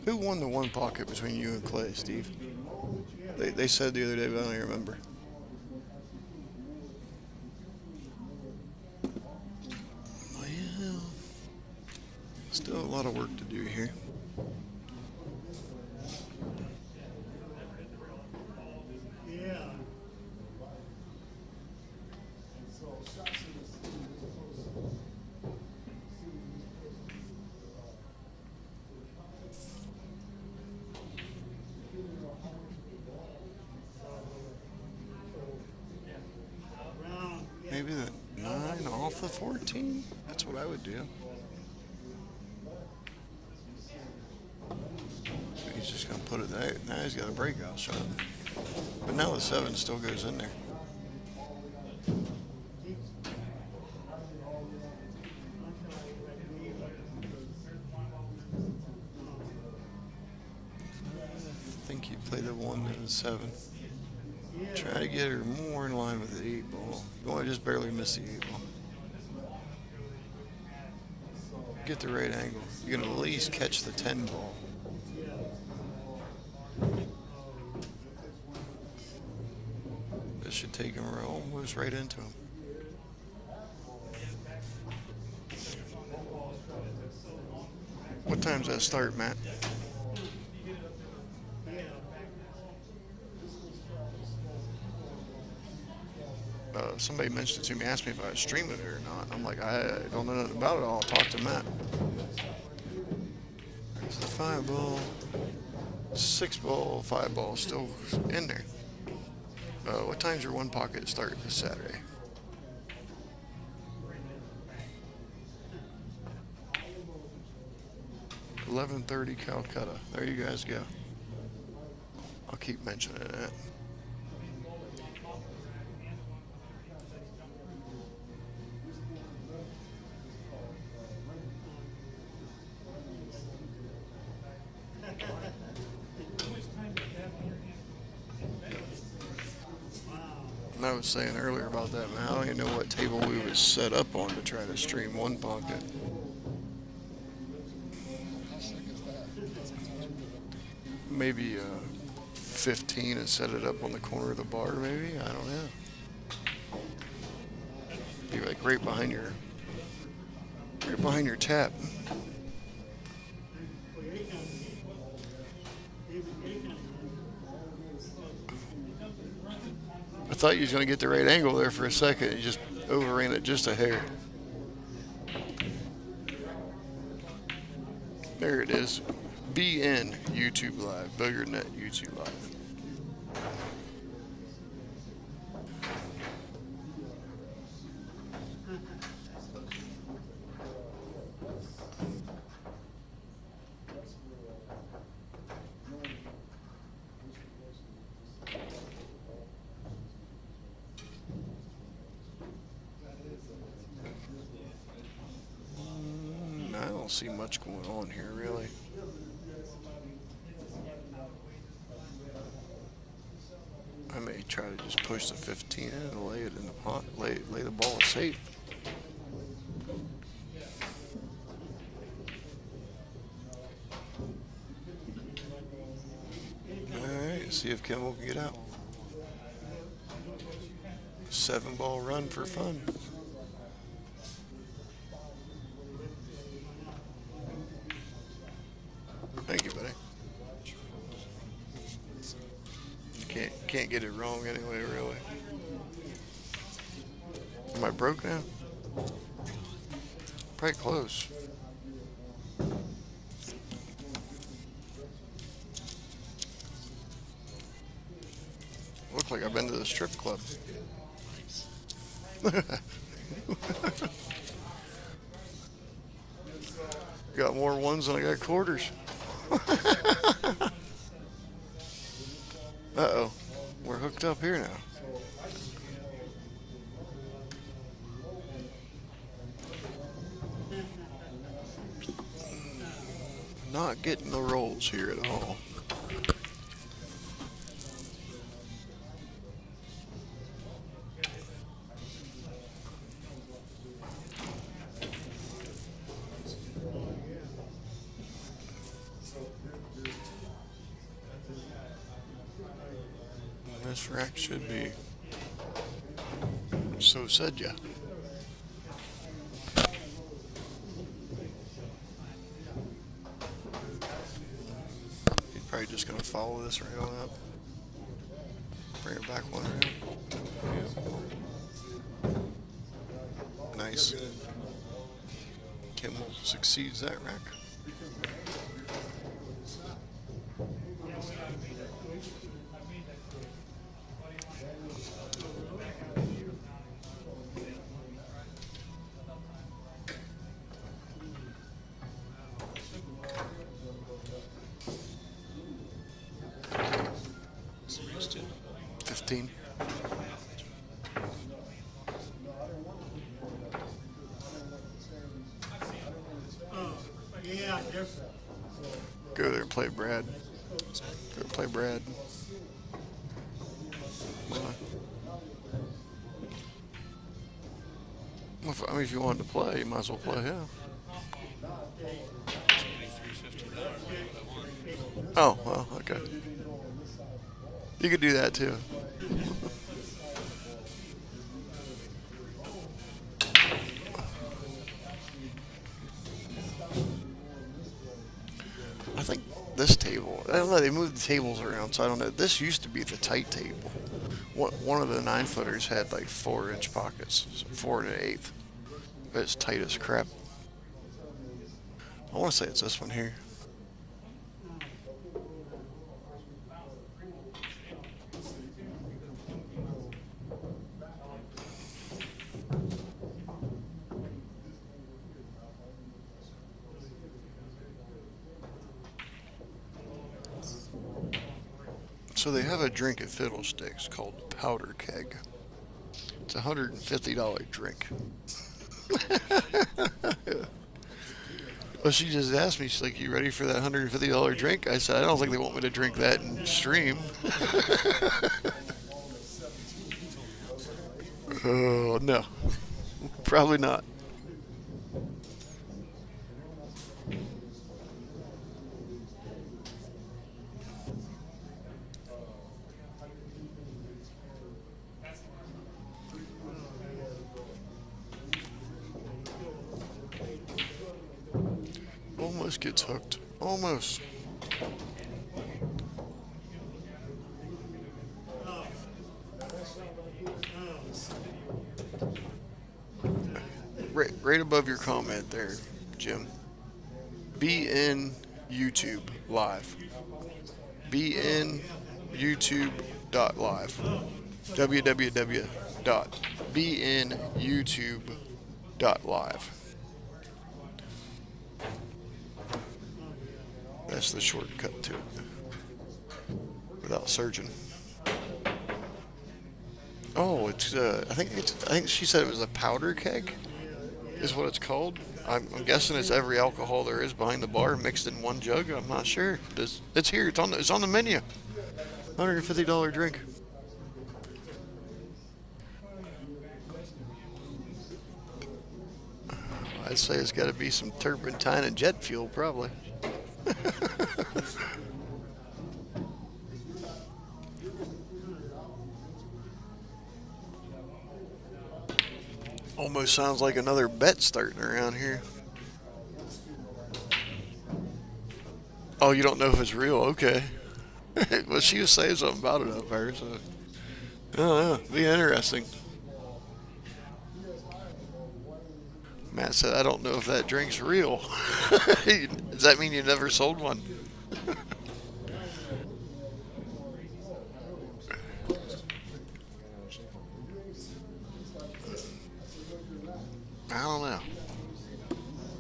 Who won the one pocket between you and Clay, Steve? They said the other day, but I don't even remember. Well, still a lot of work to do here. Maybe the 9 off the 14? That's what I would do. He's just going to put it there. Now he's got a breakout shot. But now the 7 still goes in there. I think you play the 1 and the 7. Try to get her more in line with the 8 ball. You want to just barely miss the 8 ball. Get the right angle. You can at least catch the 10 ball. This should take him almost right into him. What time's that start, Matt? Somebody mentioned it to me, asked me if I was streaming it or not. I'm like, I don't know nothing about it. I'll talk to Matt. There's the 5 ball, 6 ball, 5 ball still in there. What time's your one pocket start this Saturday? $11:30 Calcutta. There you guys go. I'll keep mentioning that. I was saying earlier about that, man. I don't even know what table we was set up on to try to stream one pocket. Maybe 15 and set it up on the corner of the bar, maybe? I don't know. Be like right behind your tap. I thought you was going to get the right angle there for a second. You just overran it just a hair. There it is. BN YouTube Live. Billiardnet YouTube Live. I don't see much going on here, really. I may try to Just push the 15 in and lay it in the pot. Lay the ball safe. Alright, see if Kimmel can get out. 7-ball run for fun. Thank you, buddy. Can't get it wrong anyway, really. Am I broke now? Probably close. Look like I've been to the strip club. Got more ones than I got quarters. Uh-oh. We're hooked up here now. Not getting the rolls here at all. This rack should be. So said ya. He's probably just gonna follow this right on up. Bring it back one round. Nice. Kimmel succeeds that rack. Serious, 15. Go there and play Brad. Go play Brad. I mean, if you wanted to play, you might as well play, yeah. Oh, well, okay. You could do that too. I think this table, I don't know, they moved the tables around, so I don't know. This used to be the tight table. One of the 9-footers had like 4-inch pockets, so 4 1/8. But it's tight as crap. I want to say it's this one here. So they have a drink at Fiddlestix called Powder Keg. It's a $150 drink. Well, she just asked me, she's like, you ready for that $150 drink? I said, I don't think they want me to drink that and stream. Oh, no. Probably not. Almost gets hooked. Almost. Right above your comment there, Jim. Be in YouTube live. Be in YouTube.live. www.beinyoutube.live. That's the shortcut to it. Without searching. Oh, it's I think she said it was a powder keg, is what it's called. I'm guessing it's every alcohol there is behind the bar mixed in one jug. I'm not sure. It's here. It's on the menu. $150 drink. I'd say it's got to be some turpentine and jet fuel, probably. Almost sounds like another bet starting around here. Oh, you don't know if it's real? Okay. Well, she was saying something about it up there, so I don't know. Be interesting. Matt said, I don't know if that drink's real. Does that mean you never sold one? I don't know.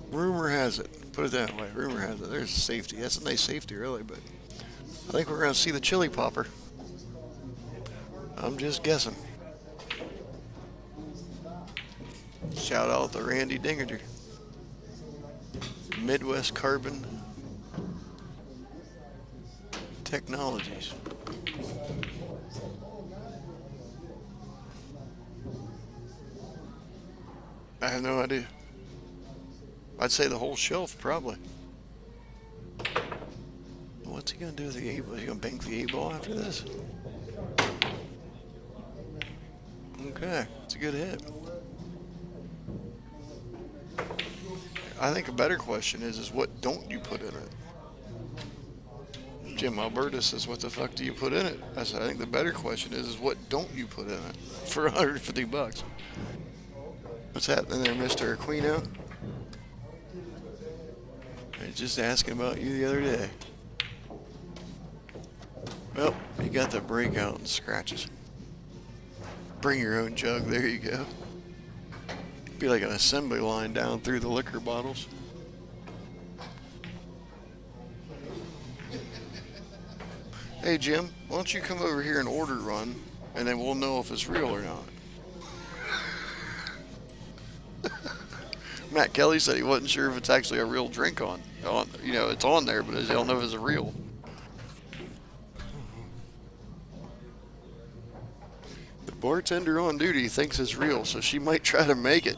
Rumor has it. Put it that way. Rumor has it. There's safety. That's a nice safety, really, but I think we're going to see the chili popper. I'm just guessing. Shout out to Randy Dingerger. Midwest Carbon Technologies. I have no idea. I'd say the whole shelf, probably. What's he going to do with the A-ball? Is he going to bank the A-ball after this? Okay, it's a good hit. I think a better question is what don't you put in it? Jim Alberta says, what the fuck do you put in it? I said, I think the better question is what don't you put in it for 150 bucks? What's happening there, Mr. Aquino? I was just asking about you the other day. Well, you got the breakout and scratches. Bring your own jug, there you go. Be like an assembly line down through the liquor bottles. Hey Jim, why don't you come over here and order one, and then we'll know if it's real or not. Matt Kelly said he wasn't sure if it's actually a real drink on. You know, it's on there, but he don't know if it's a real. The bartender on duty thinks it's real, so she might try to make it.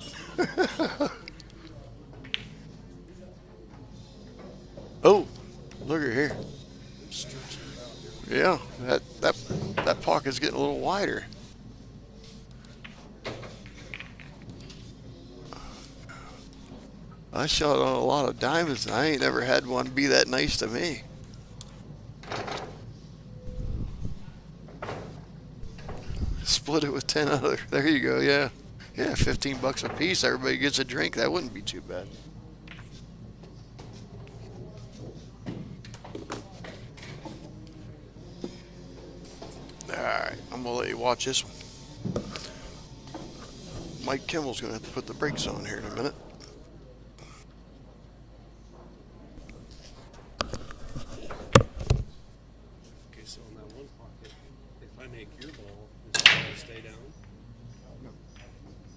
Oh, look at here. Yeah, that pocket's getting a little wider. I shot on a lot of diamonds, and I ain't never had one be that nice to me. Split it with 10 other. There you go, yeah. Yeah, 15 bucks a piece. Everybody gets a drink. That wouldn't be too bad. Alright, I'm going to let you watch this one. Mike Kimmel's going to have to put the brakes on here in a minute. Okay, so in that one pocket, if I make your ball, does the ball stay down?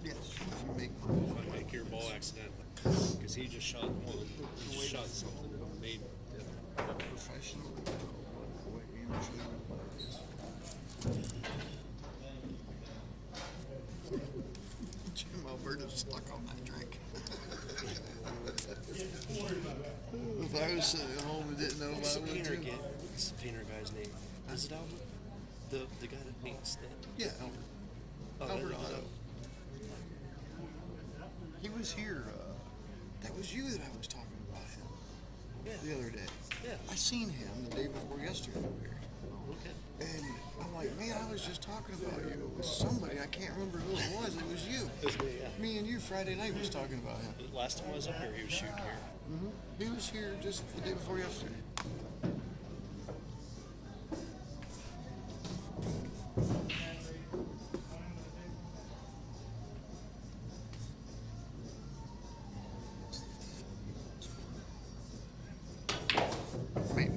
Yes. If I make your ball accidentally, because he just shot one, he just shot something and made Professional. Jim Alberta's stuck on that drink. If I was sitting at home and didn't know What's about the it, painter get? What's the painter guy's name? Is it Albert? The guy that paints that? yeah, Albert. Oh, Albert that- Otto. He was here. That was you that I was talking about him the other day. Yeah. I seen him the day before yesterday over here. Oh, okay. And I'm like, man, I was just talking about you with somebody. I can't remember who it was. It was you. It was me, yeah. Me and you Friday night was talking about him. The last time I was up here, he was shooting here. He was here just the day before yesterday. Maybe.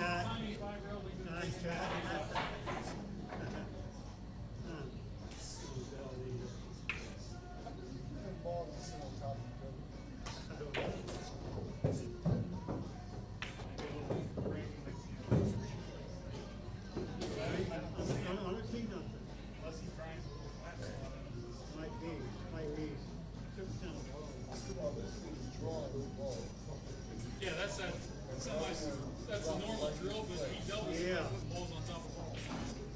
tiny 5-year-old exists. Unless he grinds a little faster on it. Might be. Yeah, that's a normal drill, but he doubles it by putting balls on top of balls.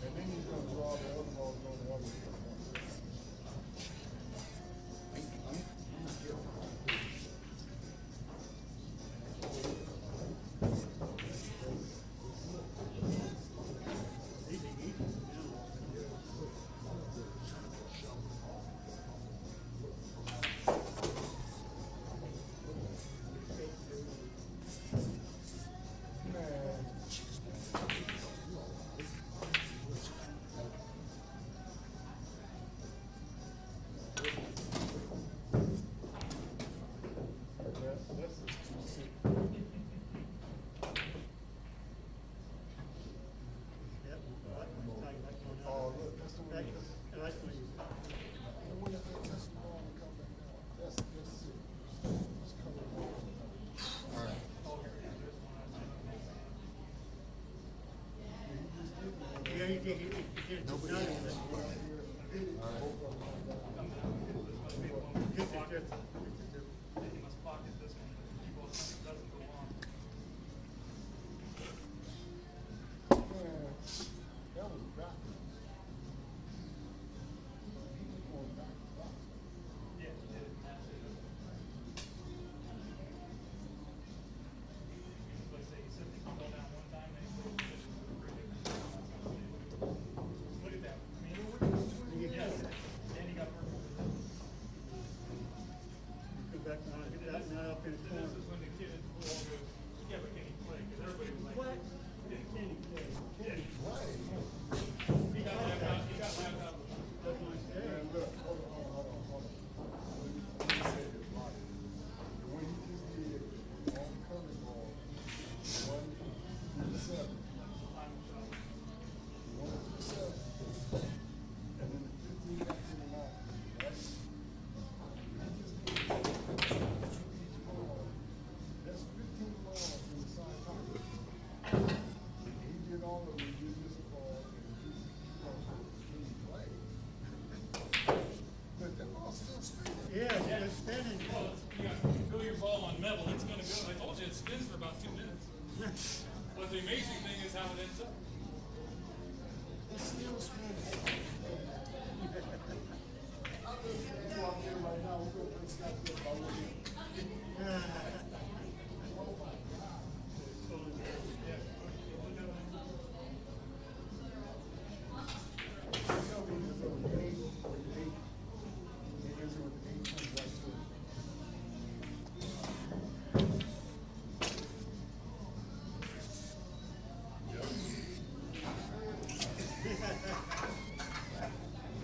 And then he's gonna draw the other balls on the other side. He must pocket this one. He doesn't go on. That was backwards. He was going back to back. Yeah, he did. Like say, he set the ball down one time, and he played position for the pretty different. Look at that. I mean, yes. And he got purple. Not up in the And corner. this is when the kid at the pool goes, yeah, but can he play? Because everybody was like, What? yeah, can he play? Yeah. Right. He got laughed out. He got laughed out. That's my say. Man, look, hold on. When he said his body, when he just did on the curving ball, 157. 157. And then the 15 back to the 9. Right? That's 15 balls in the side pocket. He did all of it. He missed the ball and he didn't play. But the ball's still spinning. Yeah, it's spinning. Well, you got to fill your ball on metal. It's going to go. I told you it spins for about 2 minutes. But the amazing thing is how it ends up. It's still spinning. You walk in right now, we're going to play Scottsdale by one minute. Tell me there's over 8 or 8. There's over 8 comes right to it.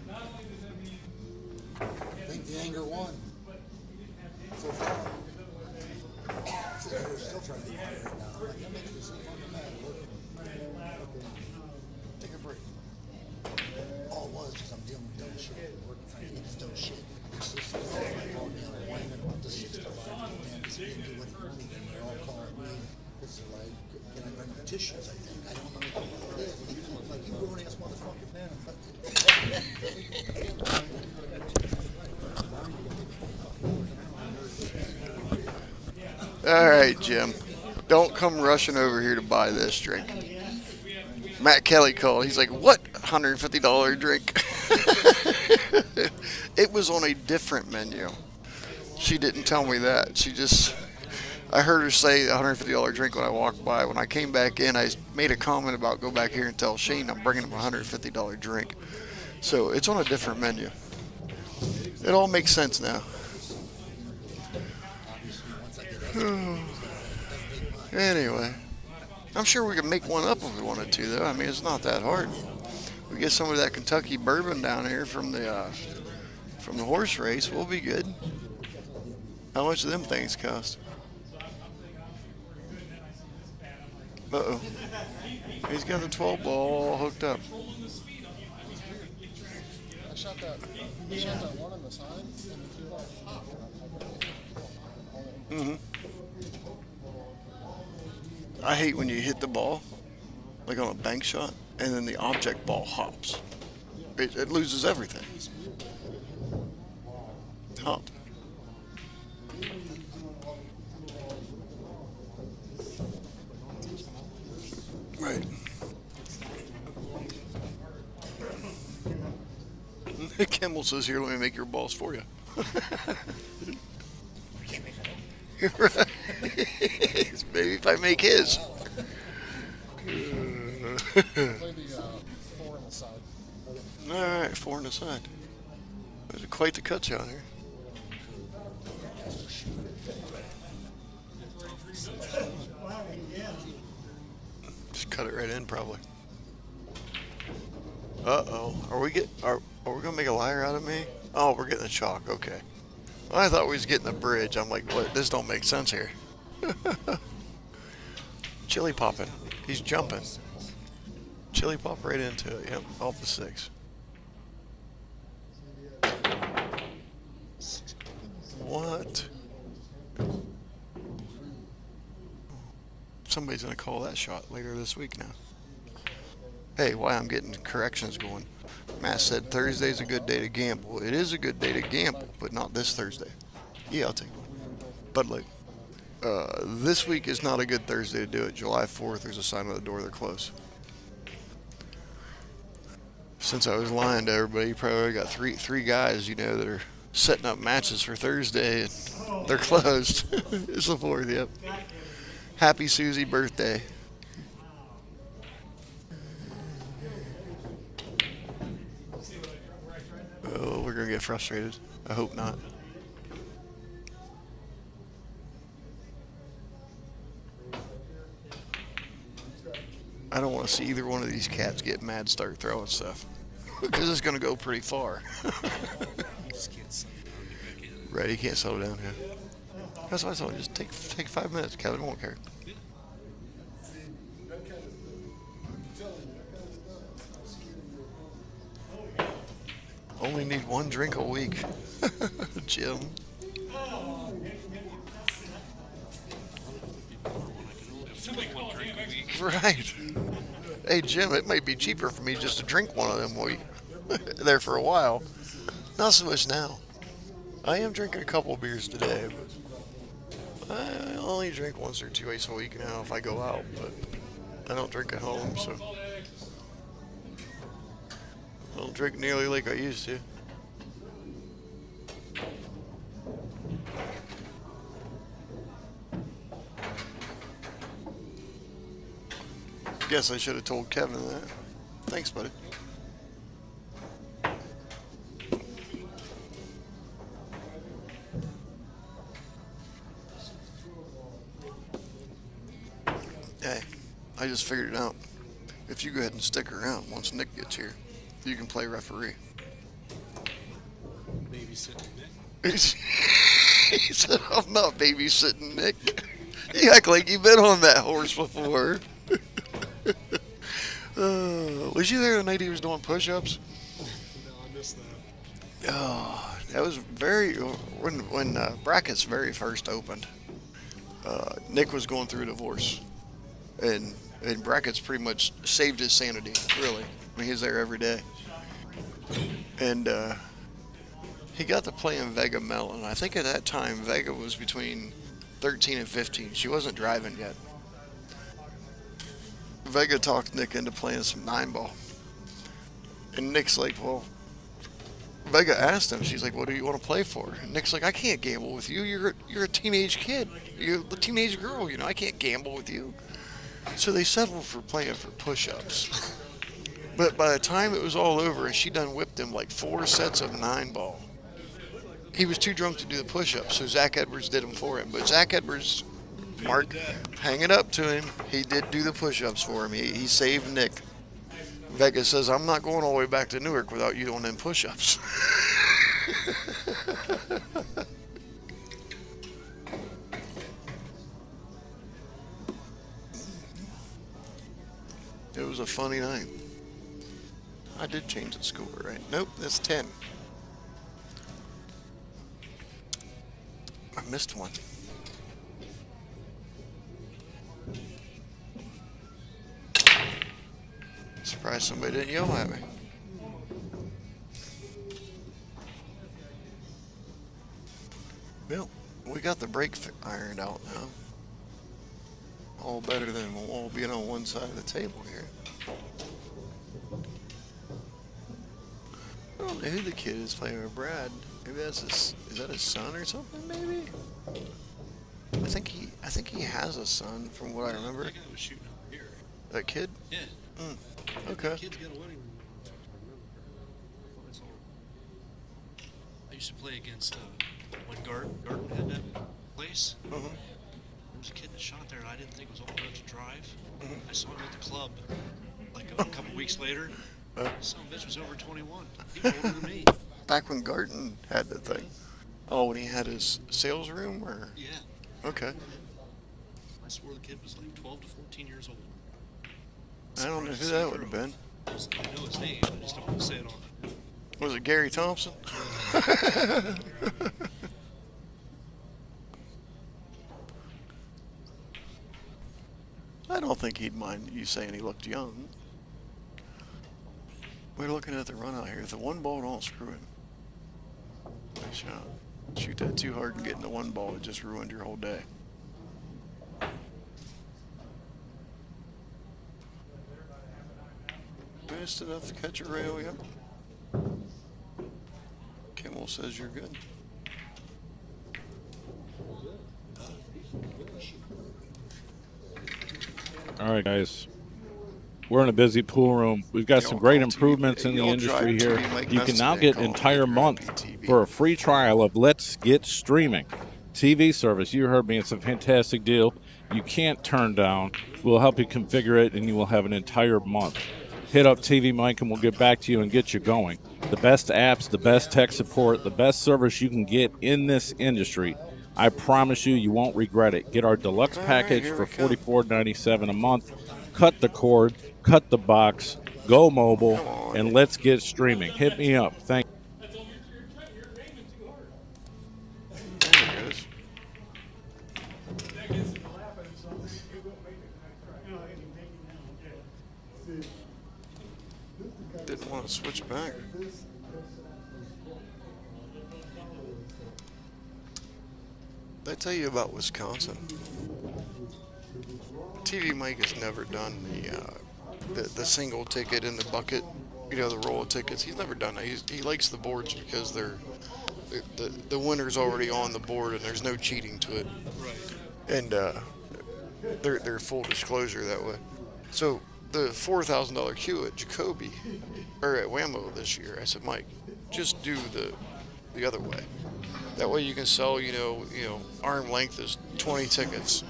Not only does that mean I think the anger won. So far. We're still trying to get it right now. Like, that makes me so fucking mad. Take a break. All it was I'm dealing with dumb shit. Working trying to get this dumb shit. It's just like all down whining about the 65-year-old man. This man do what he wanted, and they're all calling me. It's like, can I bring them tissues? I think I don't know what it is. Like, you grown ass motherfucker, man. All right, Jim. Don't come rushing over here to buy this drink. Matt Kelly called. He's like, what $150 drink? It was on a different menu. She didn't tell me that. She just, I heard her say $150 drink when I walked by. When I came back in, I made a comment about go back here and tell Shane I'm bringing him a $150 drink. So it's on a different menu. It all makes sense now. Anyway, I'm sure we could make one up if we wanted to, though. I mean, it's not that hard. We get some of that Kentucky bourbon down here from the horse race. We'll be good. How much do them things cost? Uh-oh. He's got the 12 ball hooked up. I shot that one on the side, and the two balls popped. Mm-hmm. I hate when you hit the ball, like on a bank shot, and then the object ball hops. It loses everything. Hopped. Right. Kimmel says, here, let me make your balls for you. Right. Maybe if I make his. Play the 4 on the side. Alright, 4 on the side. There's quite the cut shot here. Just cut it right in, probably. Uh-oh. Are we gonna make a liar out of me? Oh, we're getting a chalk. Okay. I thought we was getting a bridge. I'm like, what? This don't make sense here. Chili popping. He's jumping. Chili pop right into it. Yep, off the 6. What? Somebody's gonna call that shot later this week now. Hey, why I'm getting corrections going. Matt said Thursday's a good day to gamble. It is a good day to gamble, but not this Thursday. Yeah, I'll take one. Bud Light. This week is not a good Thursday to do it. July 4th, there's a sign on the door they're closed. Since I was lying to everybody, you probably already got three guys, you know, that are setting up matches for Thursday, and they're closed. It's the 4th, yep. Happy Susie birthday. Oh, we're gonna get frustrated. I hope not. I don't want to see either one of these cats get mad and start throwing stuff. Because it's gonna go pretty far. Right, he can't settle down here. That's why I told him, just take 5 minutes. Kevin won't care. Only need 1 drink a week. Jim. Right. Hey, Jim, it might be cheaper for me just to drink one of them while you're there for a while. Not so much now. I am drinking a couple beers today, but I only drink once or twice a week now if I go out, but I don't drink at home, so I don't drink nearly like I used to. Guess I should have told Kevin that. Thanks, buddy. Hey, I just figured it out. If you go ahead and stick around, once Nick gets here, you can play referee. Babysitting Nick. He said, I'm not babysitting Nick. You act like you've been on that horse before. Was you there the night he was doing push-ups? No, I missed that. Oh, that was when brackets very first opened. Nick was going through a divorce, and brackets pretty much saved his sanity. Really, I mean, he was there every day, and he got to play in Vega Mellon. I think at that time Vega was between 13 and 15. She wasn't driving yet. Vega talked Nick into playing some 9-ball. And Nick's like, well, Vega asked him, she's like, what do you want to play for? And Nick's like, I can't gamble with you. You're a teenage kid. You're a teenage girl, you know, I can't gamble with you. So they settled for playing for push-ups. But by the time it was all over, and she done whipped him like 4 sets of 9-ball, he was too drunk to do the push-ups, so Zach Edwards did them for him. But Zach Edwards, Mark, hang it up to him. He did do the push-ups for him. He saved Nick. Vega says, I'm not going all the way back to Newark without you doing them push-ups. It was a funny night. I did change the score, right? Nope, that's 10. I missed one. Surprised somebody didn't yell at me. Well, we got the brake ironed out now. All better than we'll all being on one side of the table here. I don't know who the kid is playing with Brad. Maybe that's his, is that his son or something? Maybe. I think he has a son from what I remember. That guy was shooting over here. That kid? Yeah. Okay. Kid's got a wedding ring. I used to play against when Garden had that place. There was a kid that shot there, and I didn't think was old enough to drive. I saw him at the club like a couple weeks later. Some bitch was over 21. He was older than me. Back when Garden had the thing. Oh, when he had his sales room, or? Yeah. Okay. I swore the kid was like 12 to 14 years old. I don't know who that would have been. I know his name, I just don't want to say it on it. Was it Gary Thompson? I don't think he'd mind you saying he looked young. We're looking at the run out here. If the one ball don't screw him. Nice shot. Shoot that too hard and get in the one ball, it just ruined your whole day. Just enough to catch a rail, yep. Kimmel says you're good. All right, guys. We're in a busy pool room. We've got some great improvements in the industry here. You can now get an entire month for a free trial of Let's Get Streaming TV service. You heard me. It's a fantastic deal. You can't turn down. We'll help you configure it, and you will have an entire month. Hit up TV Mike, and we'll get back to you and get you going. The best apps, the best tech support, the best service you can get in this industry. I promise you, you won't regret it. Get our deluxe package for $44.97 a month. Cut the cord, cut the box, go mobile, and let's get streaming. Hit me up. Thank you. Didn't want to switch back. Did I tell you about Wisconsin? TV Mike has never done the single ticket in the bucket, you know, the roll of tickets. He's never done that. He likes the boards because the winner's already on the board and there's no cheating to it. Right. And they're full disclosure that way. So the $4,000 cue at Jacoby or at Whammo this year, I said, Mike, just do the other way. That way you can sell, you know, arm length is 20 tickets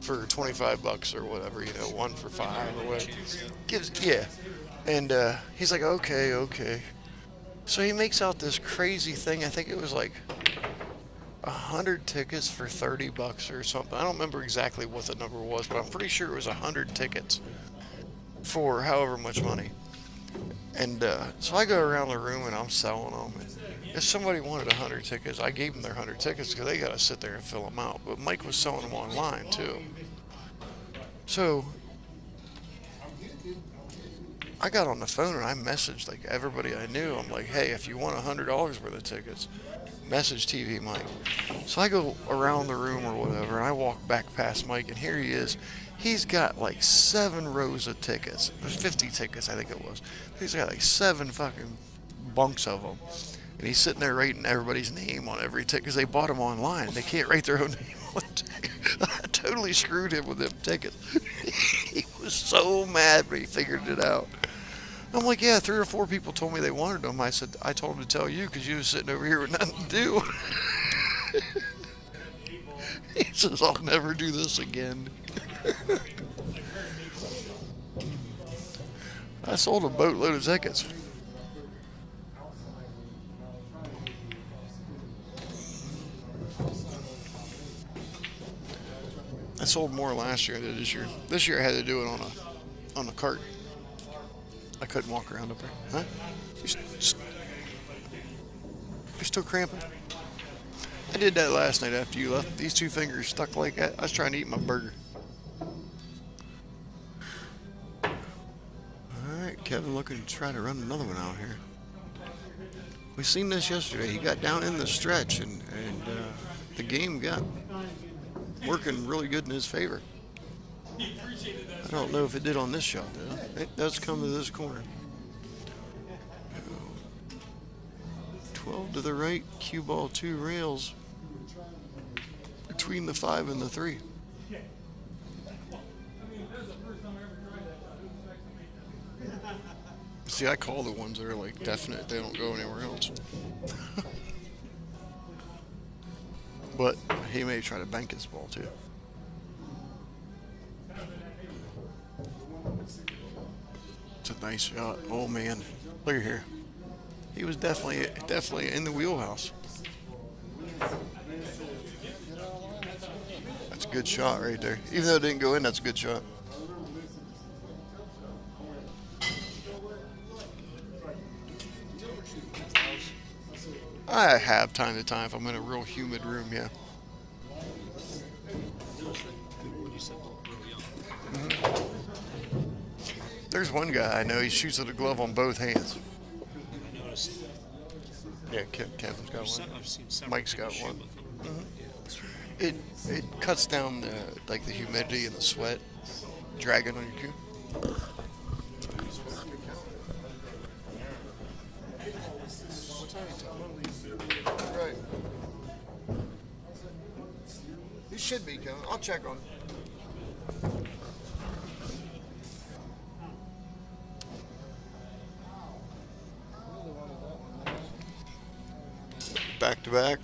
for $25 or whatever, you know, 1 for $5 or whatever. Yeah. And he's like, okay. So he makes out this crazy thing. I think it was like 100 tickets for $30 or something. I don't remember exactly what the number was, but I'm pretty sure it was 100 tickets for however much money. And so I go around the room and I'm selling them. And if somebody wanted 100 tickets, I gave them their 100 tickets because they got to sit there and fill them out. But Mike was selling them online too. So I got on the phone and I messaged like everybody I knew. I'm like, hey, if you want $100 worth of tickets, message TV Mike. So I go around the room or whatever, and I walk back past Mike, and here he is. He's got like 7 rows of tickets, 50 tickets, I think it was. He's got like 7 fucking bunks of them. And he's sitting there writing everybody's name on every ticket because they bought them online. They can't write their own name on the ticket. I totally screwed him with them tickets. He was so mad, but he figured it out. I'm like, yeah, 3 or 4 people told me they wanted them. I said, I told them to tell you because you was sitting over here with nothing to do. He says, I'll never do this again. I sold a boatload of tickets. I sold more last year than this year. This year I had to do it on a cart. I couldn't walk around up there. Huh? You're still cramping? I did that last night after you left. These two fingers stuck like that. I was trying to eat my burger. Alright, Kevin looking to try to run another one out here. We seen this yesterday. He got down in the stretch and the game got working really good in his favor. I don't know if it did on this shot though. It does come to this corner. 12 to the right, cue ball 2 rails between the 5 and the 3. See, I call the ones that are like definite, they don't go anywhere else. But he may try to bank his ball too. It's a nice shot. Oh man, look at here. He was definitely in the wheelhouse. That's a good shot right there. Even though it didn't go in, that's a good shot. I have time to time if I'm in a real humid room, yeah. There's one guy I know, he shoots with a glove on both hands. I noticed. Yeah, Kevin's got one. I've seen several Mike's got people one. shoot with them. Yeah, that's true. It cuts down the humidity and the sweat dragging on your cue. Right. You should be, Kevin. I'll check on it. Back to back.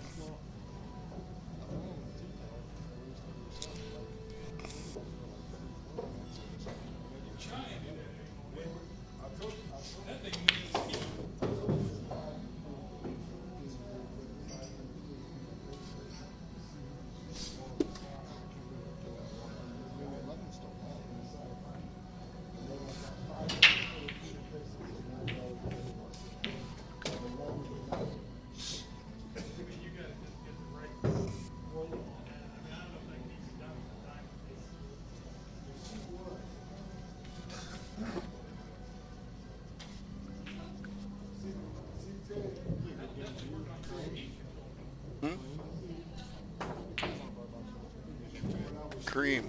Cream.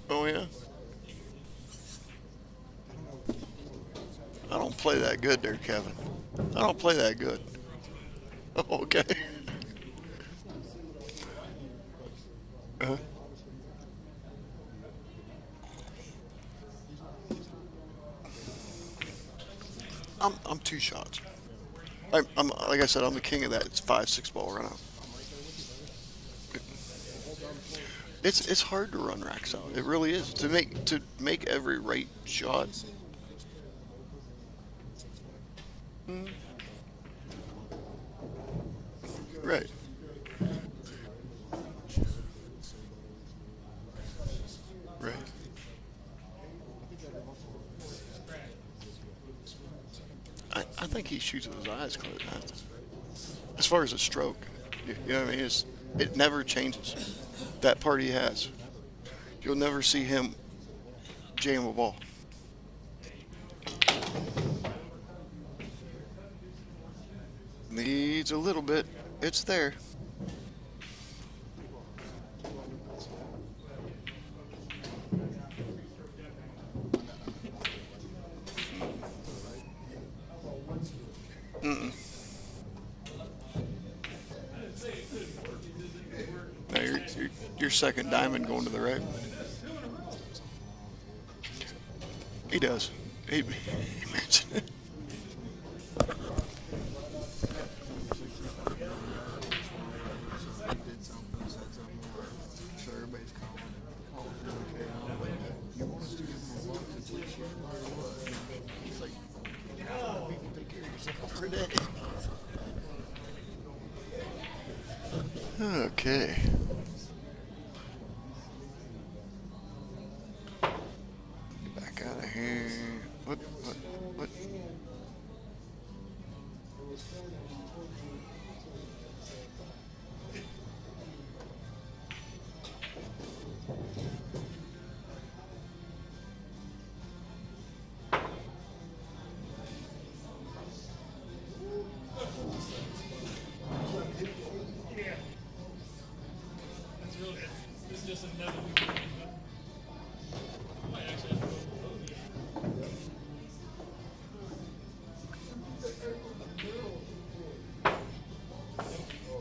Oh yeah? I don't play that good there, Kevin. I don't play that good. Okay. Uh-huh. I'm 2 shots. I'm like I said, I'm the king of that. It's 5-6 ball run out. It's hard to run racks out. It really is. To make every right shot. Right. Right. I think he shoots with his eyes closed. As far as a stroke, you know what I mean? It never changes. That part he has. You'll never see him jam a ball. Needs a little bit. It's there. Now your second diamond going to the right. He does. He mentioned it. Okay. Get back out of here. What? Yeah. That's really it. This is just another new game. I might actually have to go with Bogey.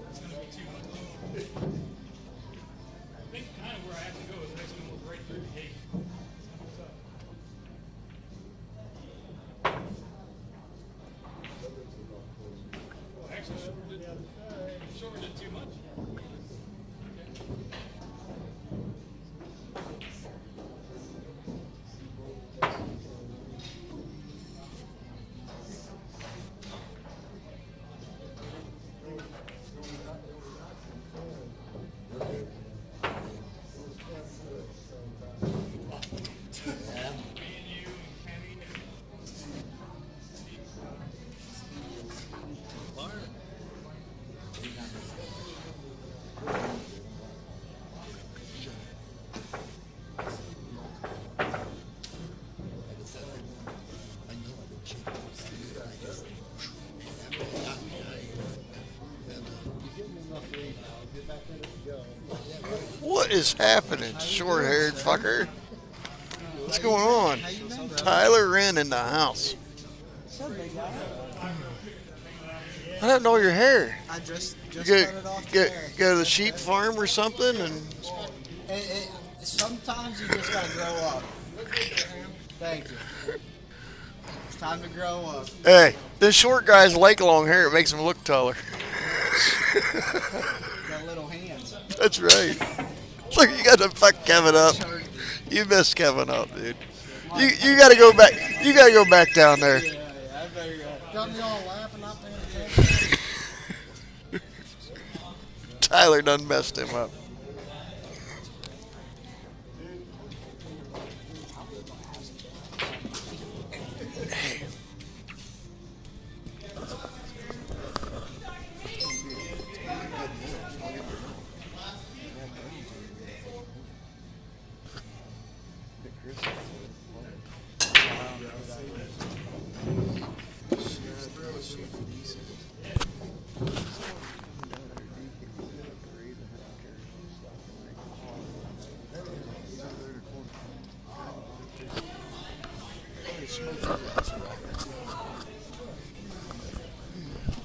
It's gonna be too much. I think kind of where I have to go is actually almost right through the gate. So, well, actually, shortened it too much. What is happening, short-haired fucker? What's going on? Tyler Wren in the house. I don't know your hair. I just You cut it off there. go to the sheep farm or something, and Sometimes you just gotta grow up. Thank you. It's time to grow up. hey, this short guys like long hair. It makes him look taller. Got little hands. That's right. Look, you got to fuck Kevin up. You missed Kevin up, dude. You got to go back. You got to go back down there. Yeah, I better go. Got me all laughing, not paying attention. Tyler done messed him up.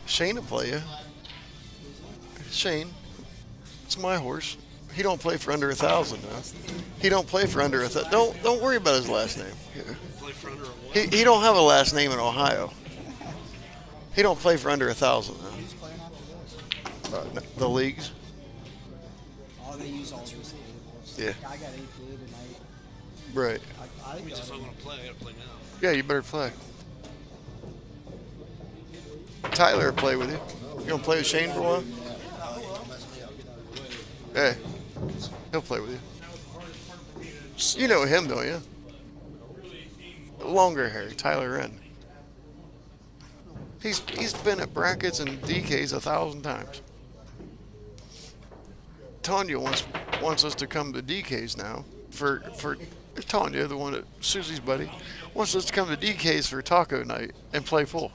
Shane will play you. Shane, it's my horse. He don't play for under 1,000 now. He don't play for under 1,000. Don't worry about his last name. Play for under a what? He don't have a last name in Ohio. He don't play for under 1,000 now. Who's playing after this? The leagues. Oh, they use all these tables. Yeah. I got 8 tonight. Right. I Means if I'm gonna play, I gotta play now. Yeah, you better play. Tyler will play with you. You gonna play with Shane for a while? Hey, he'll play with you. You know him, don't you? Longer hair, Tyler Wren. He's been at brackets and DKs 1,000 times. Tanya wants us to come to DKs now for Tanya, the one that Susie's buddy, wants us to come to DKs for taco night and play pool.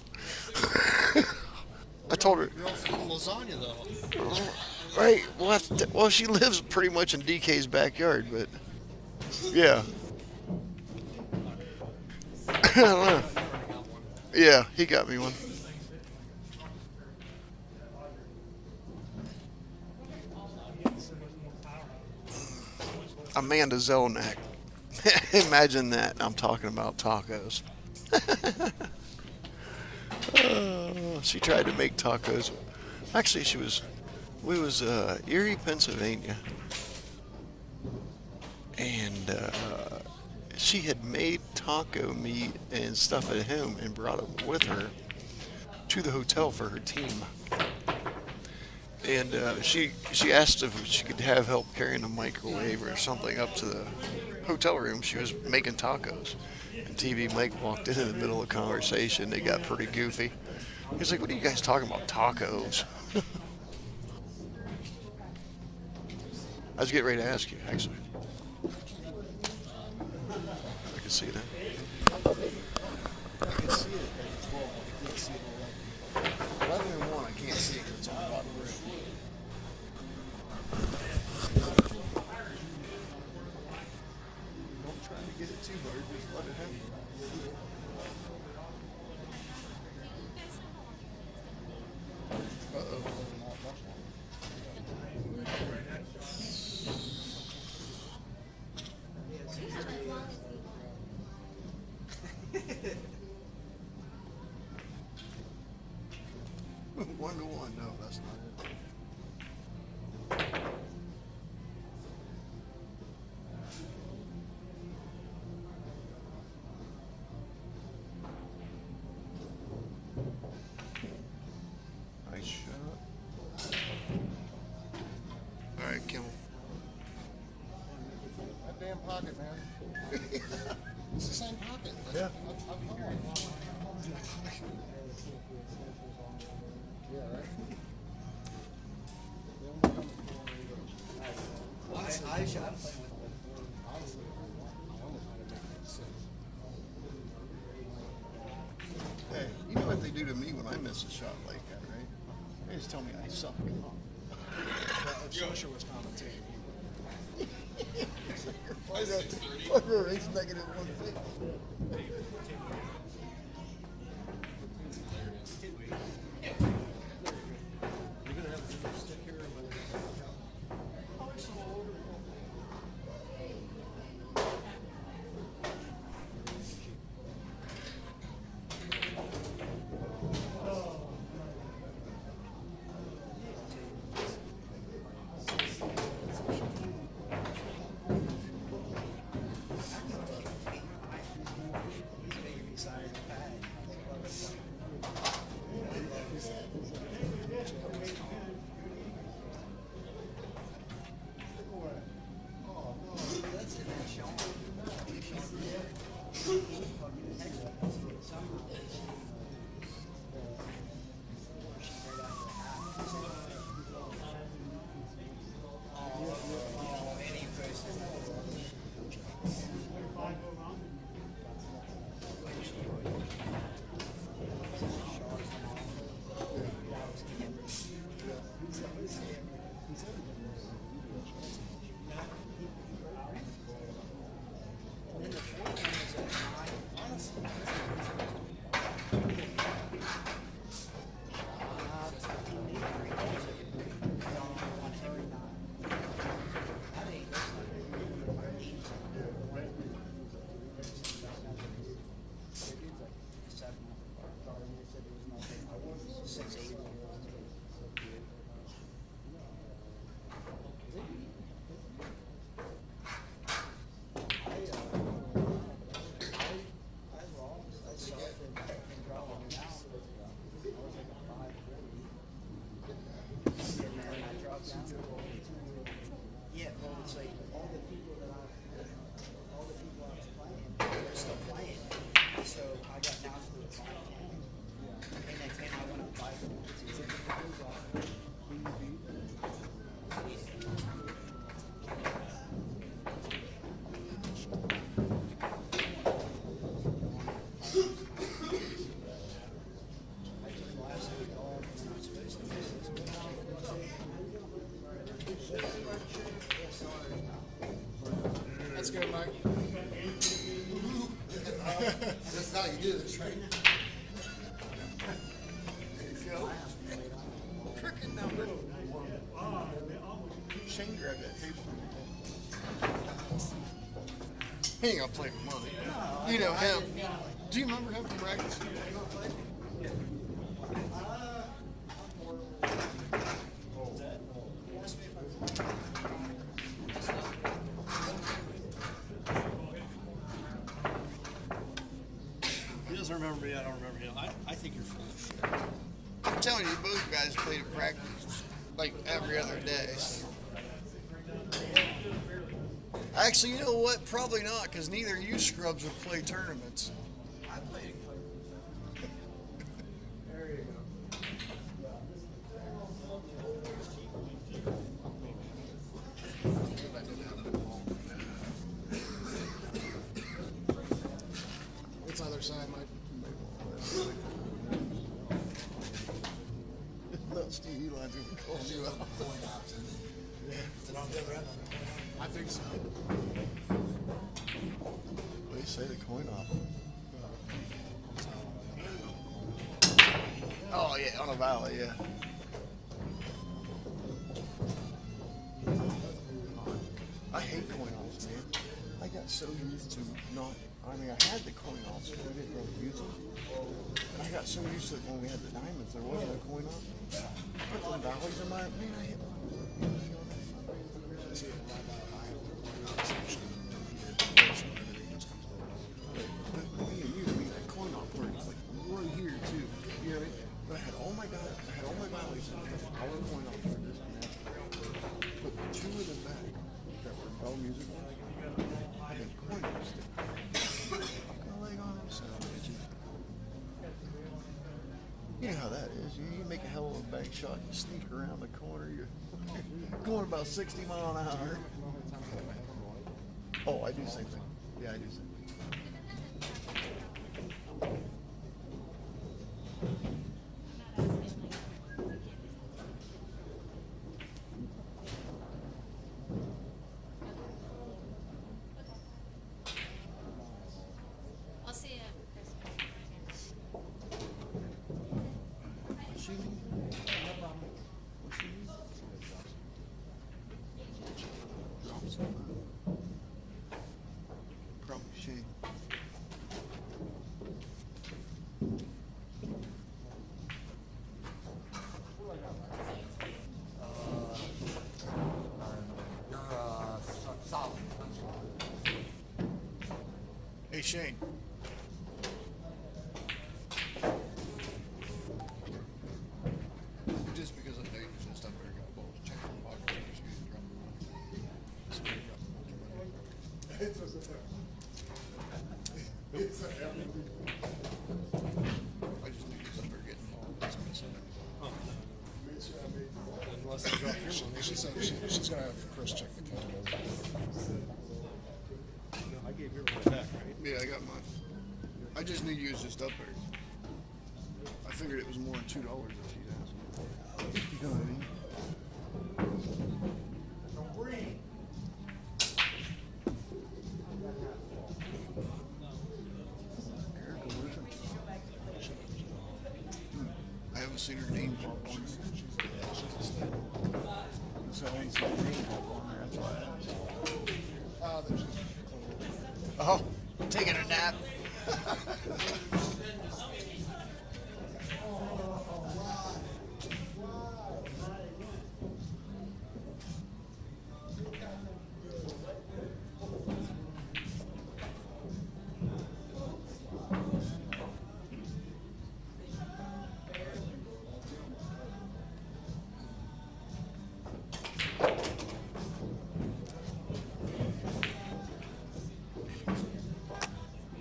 I told her. You're all feeding lasagna though. Right. Well, she lives pretty much in DK's backyard, but yeah. I don't know. Yeah, he got me one. Amanda Zelnick. Imagine that. I'm talking about tacos. She tried to make tacos. Actually, we was Erie, Pennsylvania, and she had made taco meat and stuff at home and brought it with her to the hotel for her team. And she asked if she could have help carrying a microwave or something up to the hotel room. She was making tacos. And TV Mike walked in the middle of the conversation. They got pretty goofy. He's like, "What are you guys talking about? Tacos?" I was getting ready to ask you, actually. I can see that. I can see it as well, but I can't see it all. 11 and 1, I can't see it because it's on the bottom rim. Don't try to get it too hard, just let it happen. Uh-oh. One to one, no, that's not it. Nice shot. All right, Kimmel. That damn pocket, man. It's the same pocket. Yeah. Yeah, right. I shot playing with Hey, you know what they do to me when I miss a shot like that, right? They just tell me I suck. if Swisher was commentating. Fucker rates negative 150. Yeah, well, it's like all the people I was playing, they're still playing. So I got down to the 5-10. And then I went up 5-4. Let's go, Mike. That's how you do this, right? There you go. Cricket number. Shane grabbed that table. He ain't gonna play with money. You know him. Do you remember him from practice? He doesn't remember me. I don't remember him. I think you're full of shit. I'm telling you, both guys played at practice like every other day. So. Actually, you know what? Probably not, because neither of you scrubs would play tournaments. I played. There you go. It's other side, Mike. No, Steve Eli's gonna call you out. Going out to the, is it on the other end? I think so. What do you say, the coin op? Oh, yeah, on a valley, yeah. I hate coin ops, man. I got so used to not, I mean, I had the coin ops, but I didn't really use them. I got so used to it when we had the diamonds, there wasn't a coin op. Put them valleys in my, man, I hit right here too. You know what I mean? But I had all my guys, I had all my valleys in there. I was going off for this and that. But the two of them back that were bell music, I had coin off stick. Fucking leg on them, son of a bitches. You know how that is. You make a hell of a bank shot, you sneak around the corner, you're going about 60 miles an hour. Oh, I do the same thing. Yeah, I do the same thing. I'll see you. Probably Shane. Solid. Hey, Shane. Just because I'm dangerous and stuff, I got balls check in the pocket. It's a I just think you start getting this missing. Unless they drop your money. She said she's going to have Chris check the count. I gave your money back, right? Yeah, I got mine. I just knew you was just up there. I figured it was more than $2 if she's asking. You know what I mean? Erica, where's her? I haven't seen her name pop on. So I ain't seen her name pop on there. That's why I asked. Oh, taking a nap.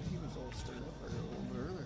He was all stirred up a little bit earlier.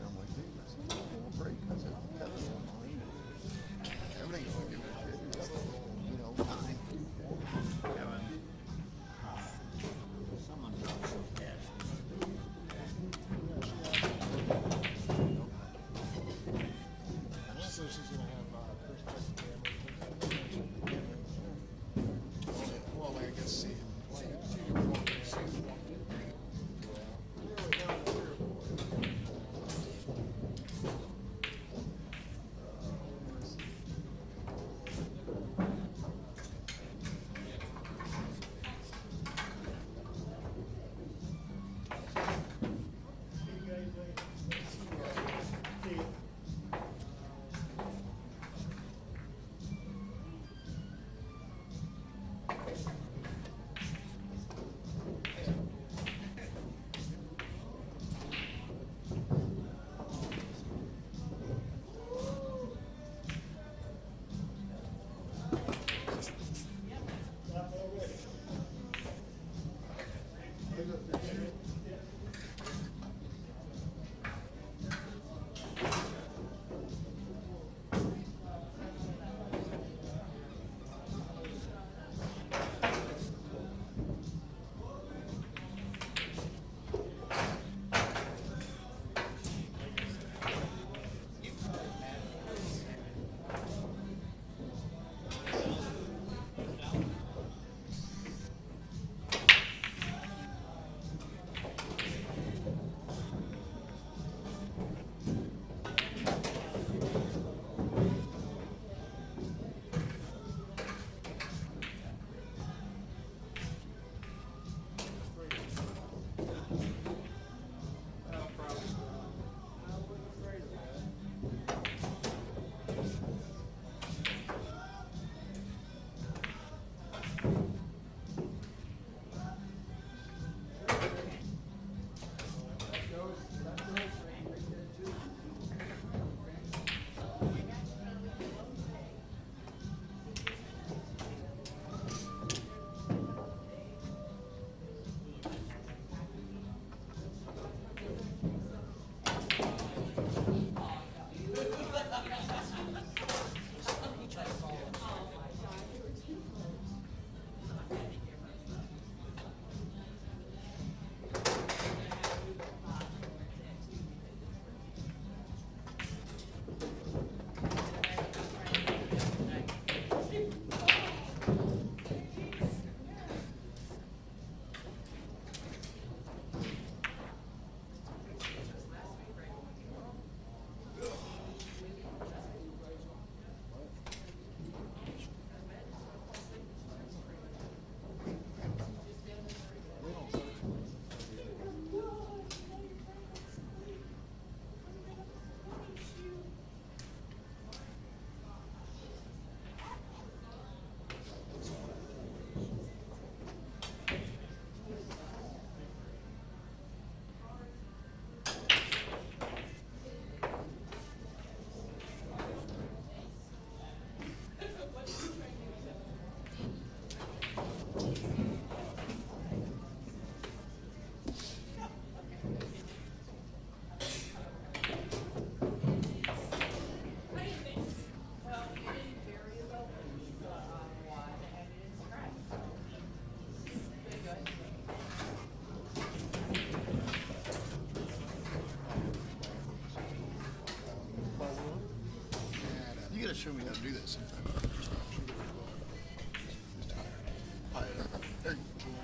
show me how to do that sometime.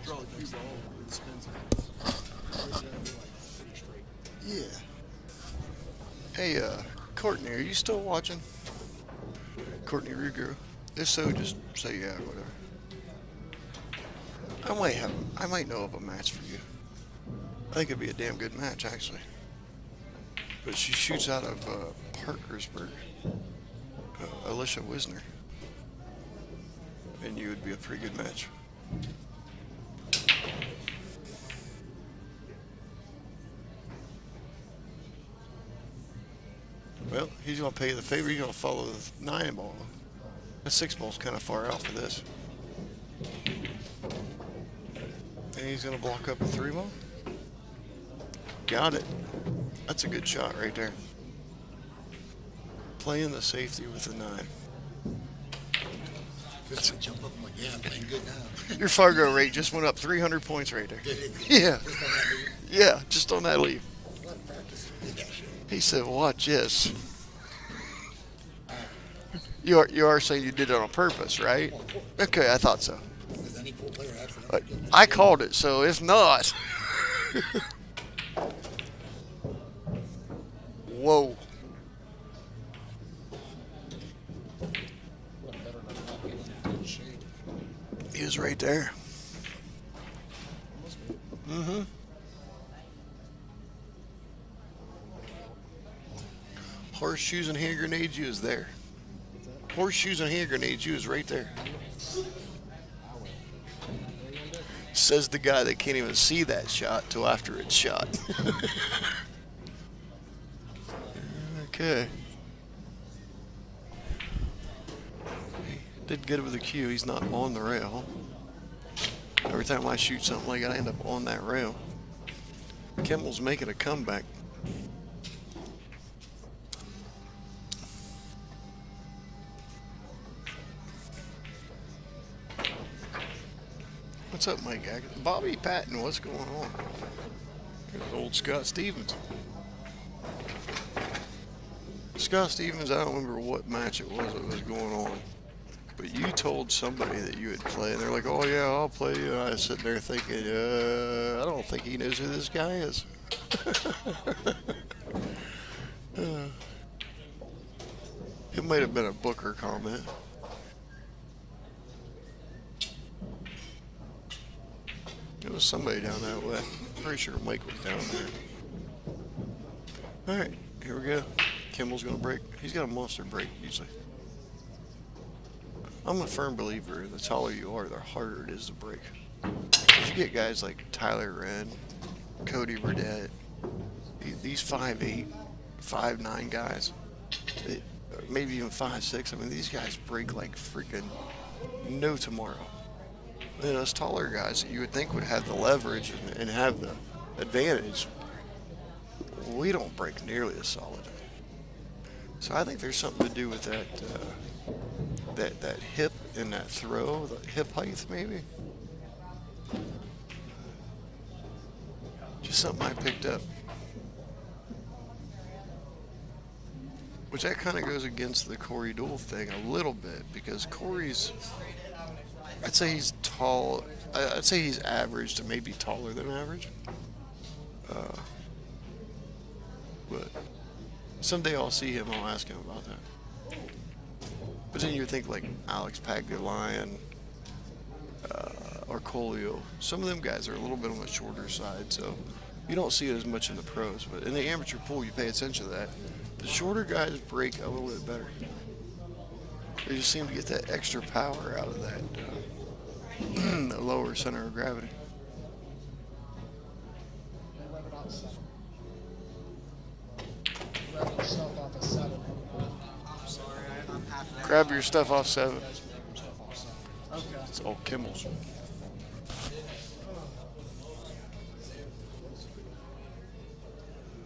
Draw the cue ball and spins it. Yeah. Hey, Courtney, are you still watching? Courtney Ruger. If so, just say yeah, whatever. I might know of a match for you. I think it'd be a damn good match, actually. But she shoots out of Parkersburg, Alicia Wisner, and you would be a pretty good match. Well, he's going to pay you the favor. He's going to follow the 9 ball. The 6 ball's kind of far out for this. And he's going to block up a 3 ball. Got it. That's a good shot right there. Playing the safety with the 9. Just jump up like, yeah, I'm playing good now. Your Fargo rate just went up 300 points right there. Did it? Yeah. Just on that lead? Yeah, just on that lead. A lot of practice. Did that shit. He said, watch this. You are saying you did it on purpose, right? Okay, I thought so. Does any pool player accidentally get I called it, so if not. Whoa. He was right there. Mm-hmm. Horseshoes and hand grenades, you was there. Horseshoes and hand grenades, you was right there. Says the guy that can't even see that shot till after it's shot. Okay. Did good with the cue. He's not on the rail. Every time I shoot something like that, I end up on that rail. Kimmel's making a comeback. What's up, Mike? Bobby Patton, what's going on? There's old Scott Stevens. Scott Stevens, I don't remember what match it was that was going on, but you told somebody that you would play, and they're like, oh yeah, I'll play you. And I was sitting there thinking, I don't think he knows who this guy is. It might have been a Booker comment. It was somebody down that way. Pretty sure Mike was down there. Alright, here we go. Kimmel's gonna break. He's got a monster break usually. I'm a firm believer the taller you are, the harder it is to break. You get guys like Tyler Wren, Cody Burdett, these 5'8", 5'9" guys, maybe even 5'6". I mean, these guys break like freaking no tomorrow. Then us taller guys that you would think would have the leverage and have the advantage, we don't break nearly as solid. So I think there's something to do with that hip and that throw, the hip height maybe. Just something I picked up. Which that kind of goes against the Corey Deuel thing a little bit, because Corey's, I'd say he's tall. I'd say he's average to maybe taller than average. But someday I'll see him. I'll ask him about that. But then you think like Alex Paglialine or Colio. Some of them guys are a little bit on the shorter side, so you don't see it as much in the pros. But in the amateur pool, you pay attention to that. The shorter guys break a little bit better. They just seem to get that extra power out of that lower center of gravity. Grab your stuff off 7. It's all Kimmel's.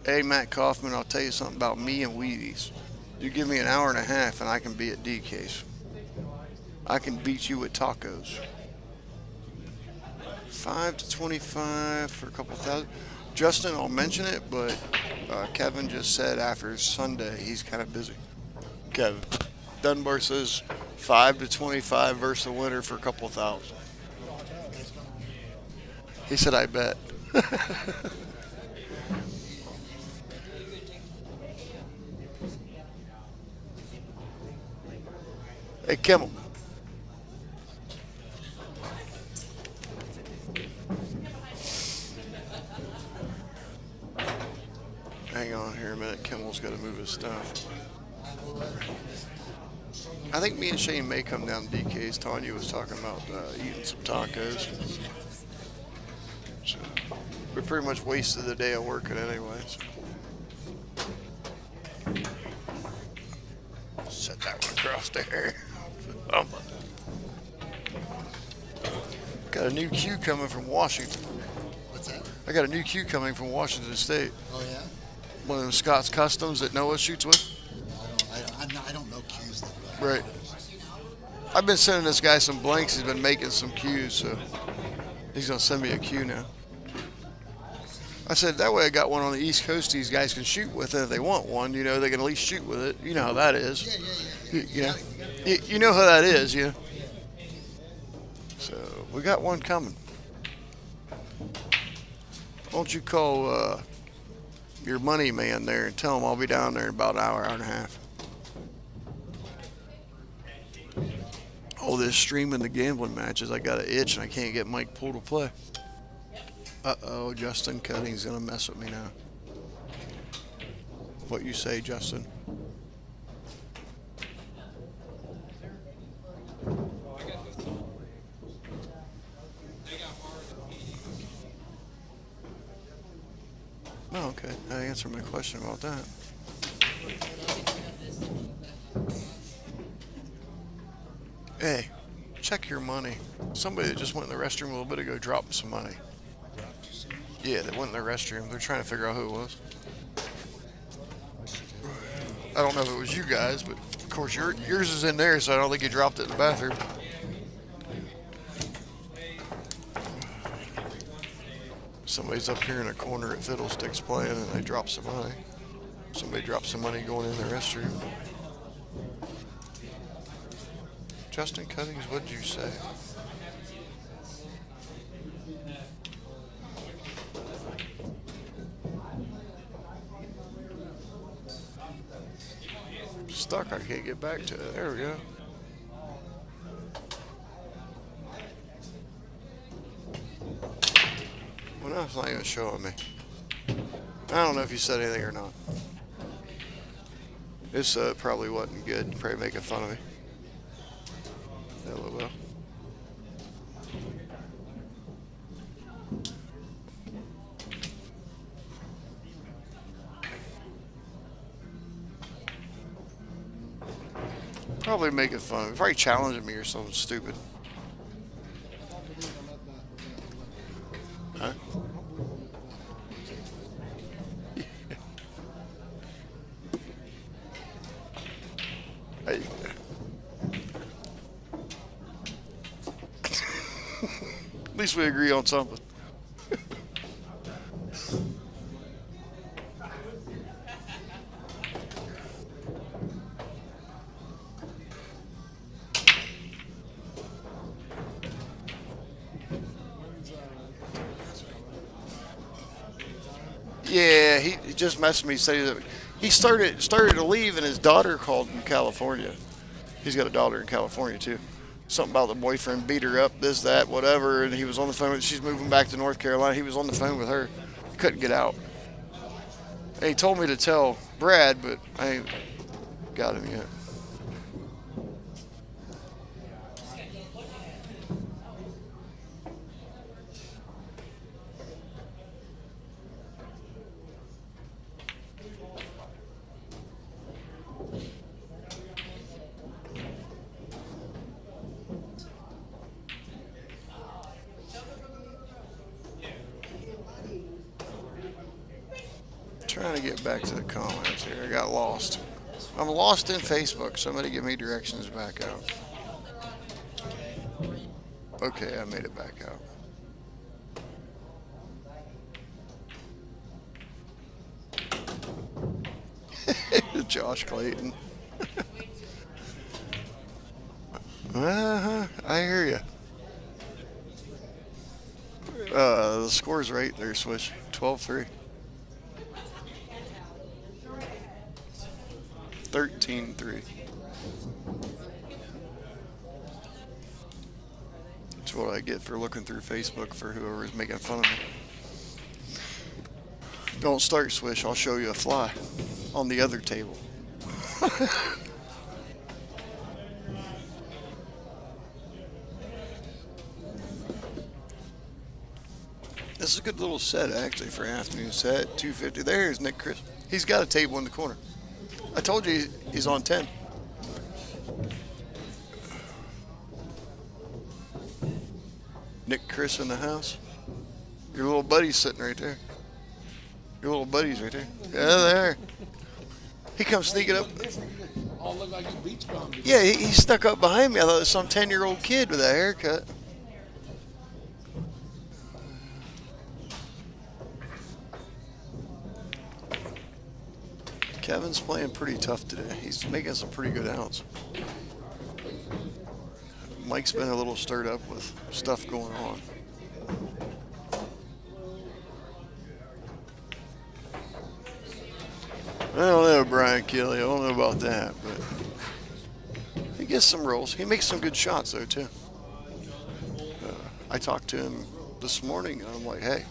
Hey, Matt Kaufman, I'll tell you something about me and Wheaties. You give me an hour and a half and I can be at DK's. I can beat you with tacos. 5 to 25 for a couple thousand. Justin, I'll mention it, but Kevin just said after Sunday he's kind of busy. Kevin, Dunbar says 5 to 25 versus the winner for a couple thousand. He said, I bet. Hey, Kimmel. Hang on here a minute. Kimmel's got to move his stuff. I think me and Shane may come down to DK's. Tanya was talking about eating some tacos. So we pretty much wasted the day of working anyways. Set that one across there. Got a new queue coming from Washington. What's that? I got a new queue coming from Washington State. Oh yeah. One of them Scott's Customs that Noah shoots with. I don't know cues that well. Right. I've been sending this guy some blanks. He's been making some cues, so he's gonna send me a cue now. I said that way I got one on the East Coast. These guys can shoot with it if they want one. You know, they can at least shoot with it. You know how that is. Yeah. You know how that is, yeah. So we got one coming. Why don't you call your money man there and tell him I'll be down there in about an hour, hour and a half. All this streaming the gambling matches, I got an itch and I can't get Mike Poole to play. Uh-oh, Justin Cutting's gonna mess with me now. What you say, Justin? Oh, okay. That answered my question about that. Hey, check your money. Somebody that just went in the restroom a little bit ago dropped some money. Yeah, they went in the restroom. They're trying to figure out who it was. I don't know if it was you guys, but of course yours is in there, so I don't think you dropped it in the bathroom. Somebody's up here in a corner at Fiddlestix playing, and they dropped some money. Somebody dropped some money going in the restroom. Justin Cuttings, what did you say? Stuck, I can't get back to it. There we go. Well, no, it's not even showing me. I don't know if you said anything or not. This probably wasn't good. Probably making fun of me. LOL. Probably making fun of me. Probably challenging me or something stupid. Huh? Hey. At least we agree on something. Yeah, he just messaged me. Said that he started to leave, and his daughter called from California. He's got a daughter in California too. Something about the boyfriend beat her up, this, that, whatever, and he was on the phone. She's moving back to North Carolina. He was on the phone with her. Couldn't get out. And he told me to tell Brad, but I ain't got him yet. Trying to get back to the comments here. I got lost. I'm lost in Facebook. Somebody give me directions back out. Okay, I made it back out. Josh Clayton. I hear you. The score's right there, Swish. 12-3. 13-3. That's what I get for looking through Facebook for whoever's making fun of me. Don't start, Swish. I'll show you a fly on the other table. This is a good little set, actually, for an afternoon set. $250. There's Nick Chris. He's got a table in the corner. I told you he's on 10. Nick Chris in the house. Your little buddy's sitting right there. Your little buddy's right there. Yeah, there. He comes sneaking up. All look like you beach bombed. Yeah, he stuck up behind me. I thought it was some 10-year-old kid with a haircut. Kevin's playing pretty tough today. He's making some pretty good outs. Mike's been a little stirred up with stuff going on. I don't know, Brian Kelly. I don't know about that, but he gets some rolls. He makes some good shots, though, too. I talked to him this morning, and I'm like, hey,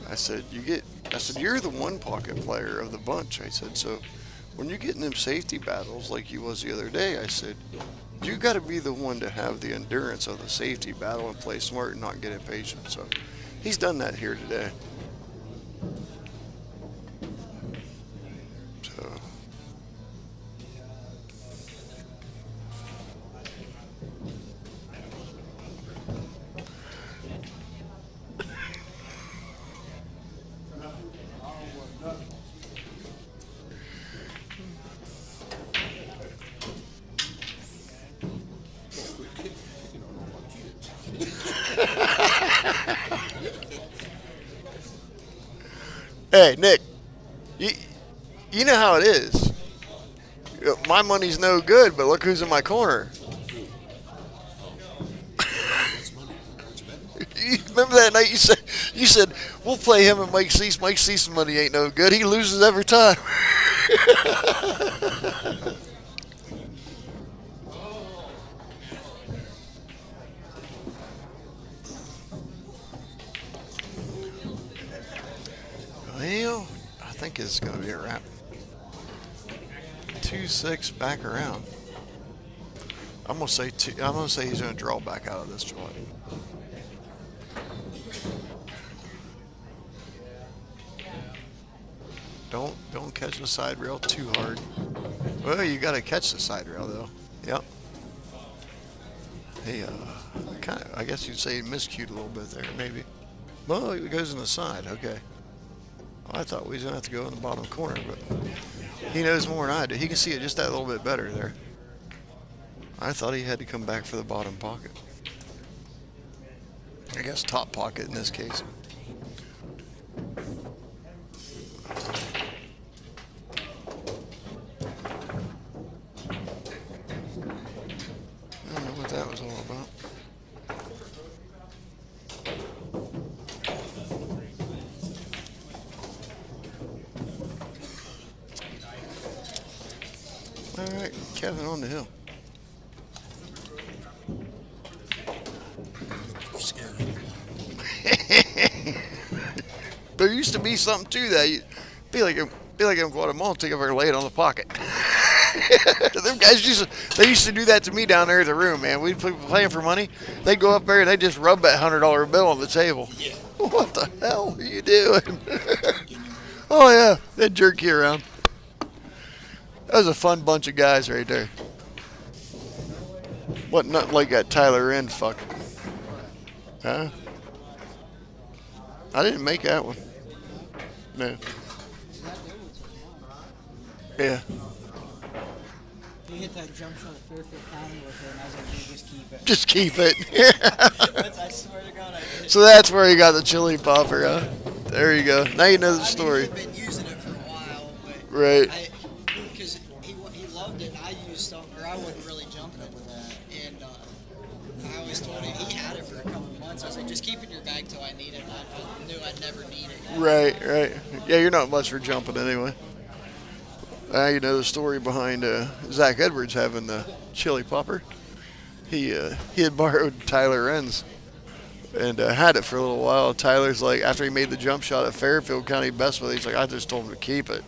I said, you're the one pocket player of the bunch. I said, so when you're getting them safety battles like you was the other day, I said, you got to be the one to have the endurance of the safety battle and play smart and not get impatient. So he's done that here today. So hey, Nick, you know how it is. My money's no good, but look who's in my corner. You remember that night you said we'll play him and Mike Cease. Mike Cease's money ain't no good. He loses every time. Well, I think it's going to be a wrap. 2-6 back around. I'm gonna say he's going to draw back out of this joint. Don't catch the side rail too hard. Well, you got to catch the side rail though. Yep. Hey, I guess you'd say he miscued a little bit there, maybe. Well, it goes in the side. Okay. I thought we was going to have to go in the bottom corner, but he knows more than I do. He can see it just that little bit better there. I thought he had to come back for the bottom pocket. I guess top pocket in this case. I don't know what that was all about. All right, Kevin on the hill. There used to be something to that. You'd be like in Guatemala, take over and lay it on the pocket. Them guys used to do that to me down there at the room, man. We'd be playing for money. They'd go up there and they'd just rub that $100 bill on the table. Yeah. What the hell are you doing? Oh yeah, they'd jerk you around. That was a fun bunch of guys right there. What, nothing like that Tyler End fuck. Huh? I didn't make that one. No. Yeah. You hit that jump shot at Fairfield County with it, and I was like, dude, just keep it. Just keep it. I swear to God, I did. So that's where you got the chili popper, huh? There you go. Now you know the story. I've been using it for a while, but right. Because he loved it, and I wasn't really jumping it with that, and So I was like, just keep it in your bag till I need it. I knew I'd never need it. Right, right. Yeah, you're not much for jumping anyway. You know the story behind Zach Edwards having the chili popper. He had borrowed Tyler Wren's and had it for a little while. Tyler's like, after he made the jump shot at Fairfield County Best with it, he's like, I just told him to keep it.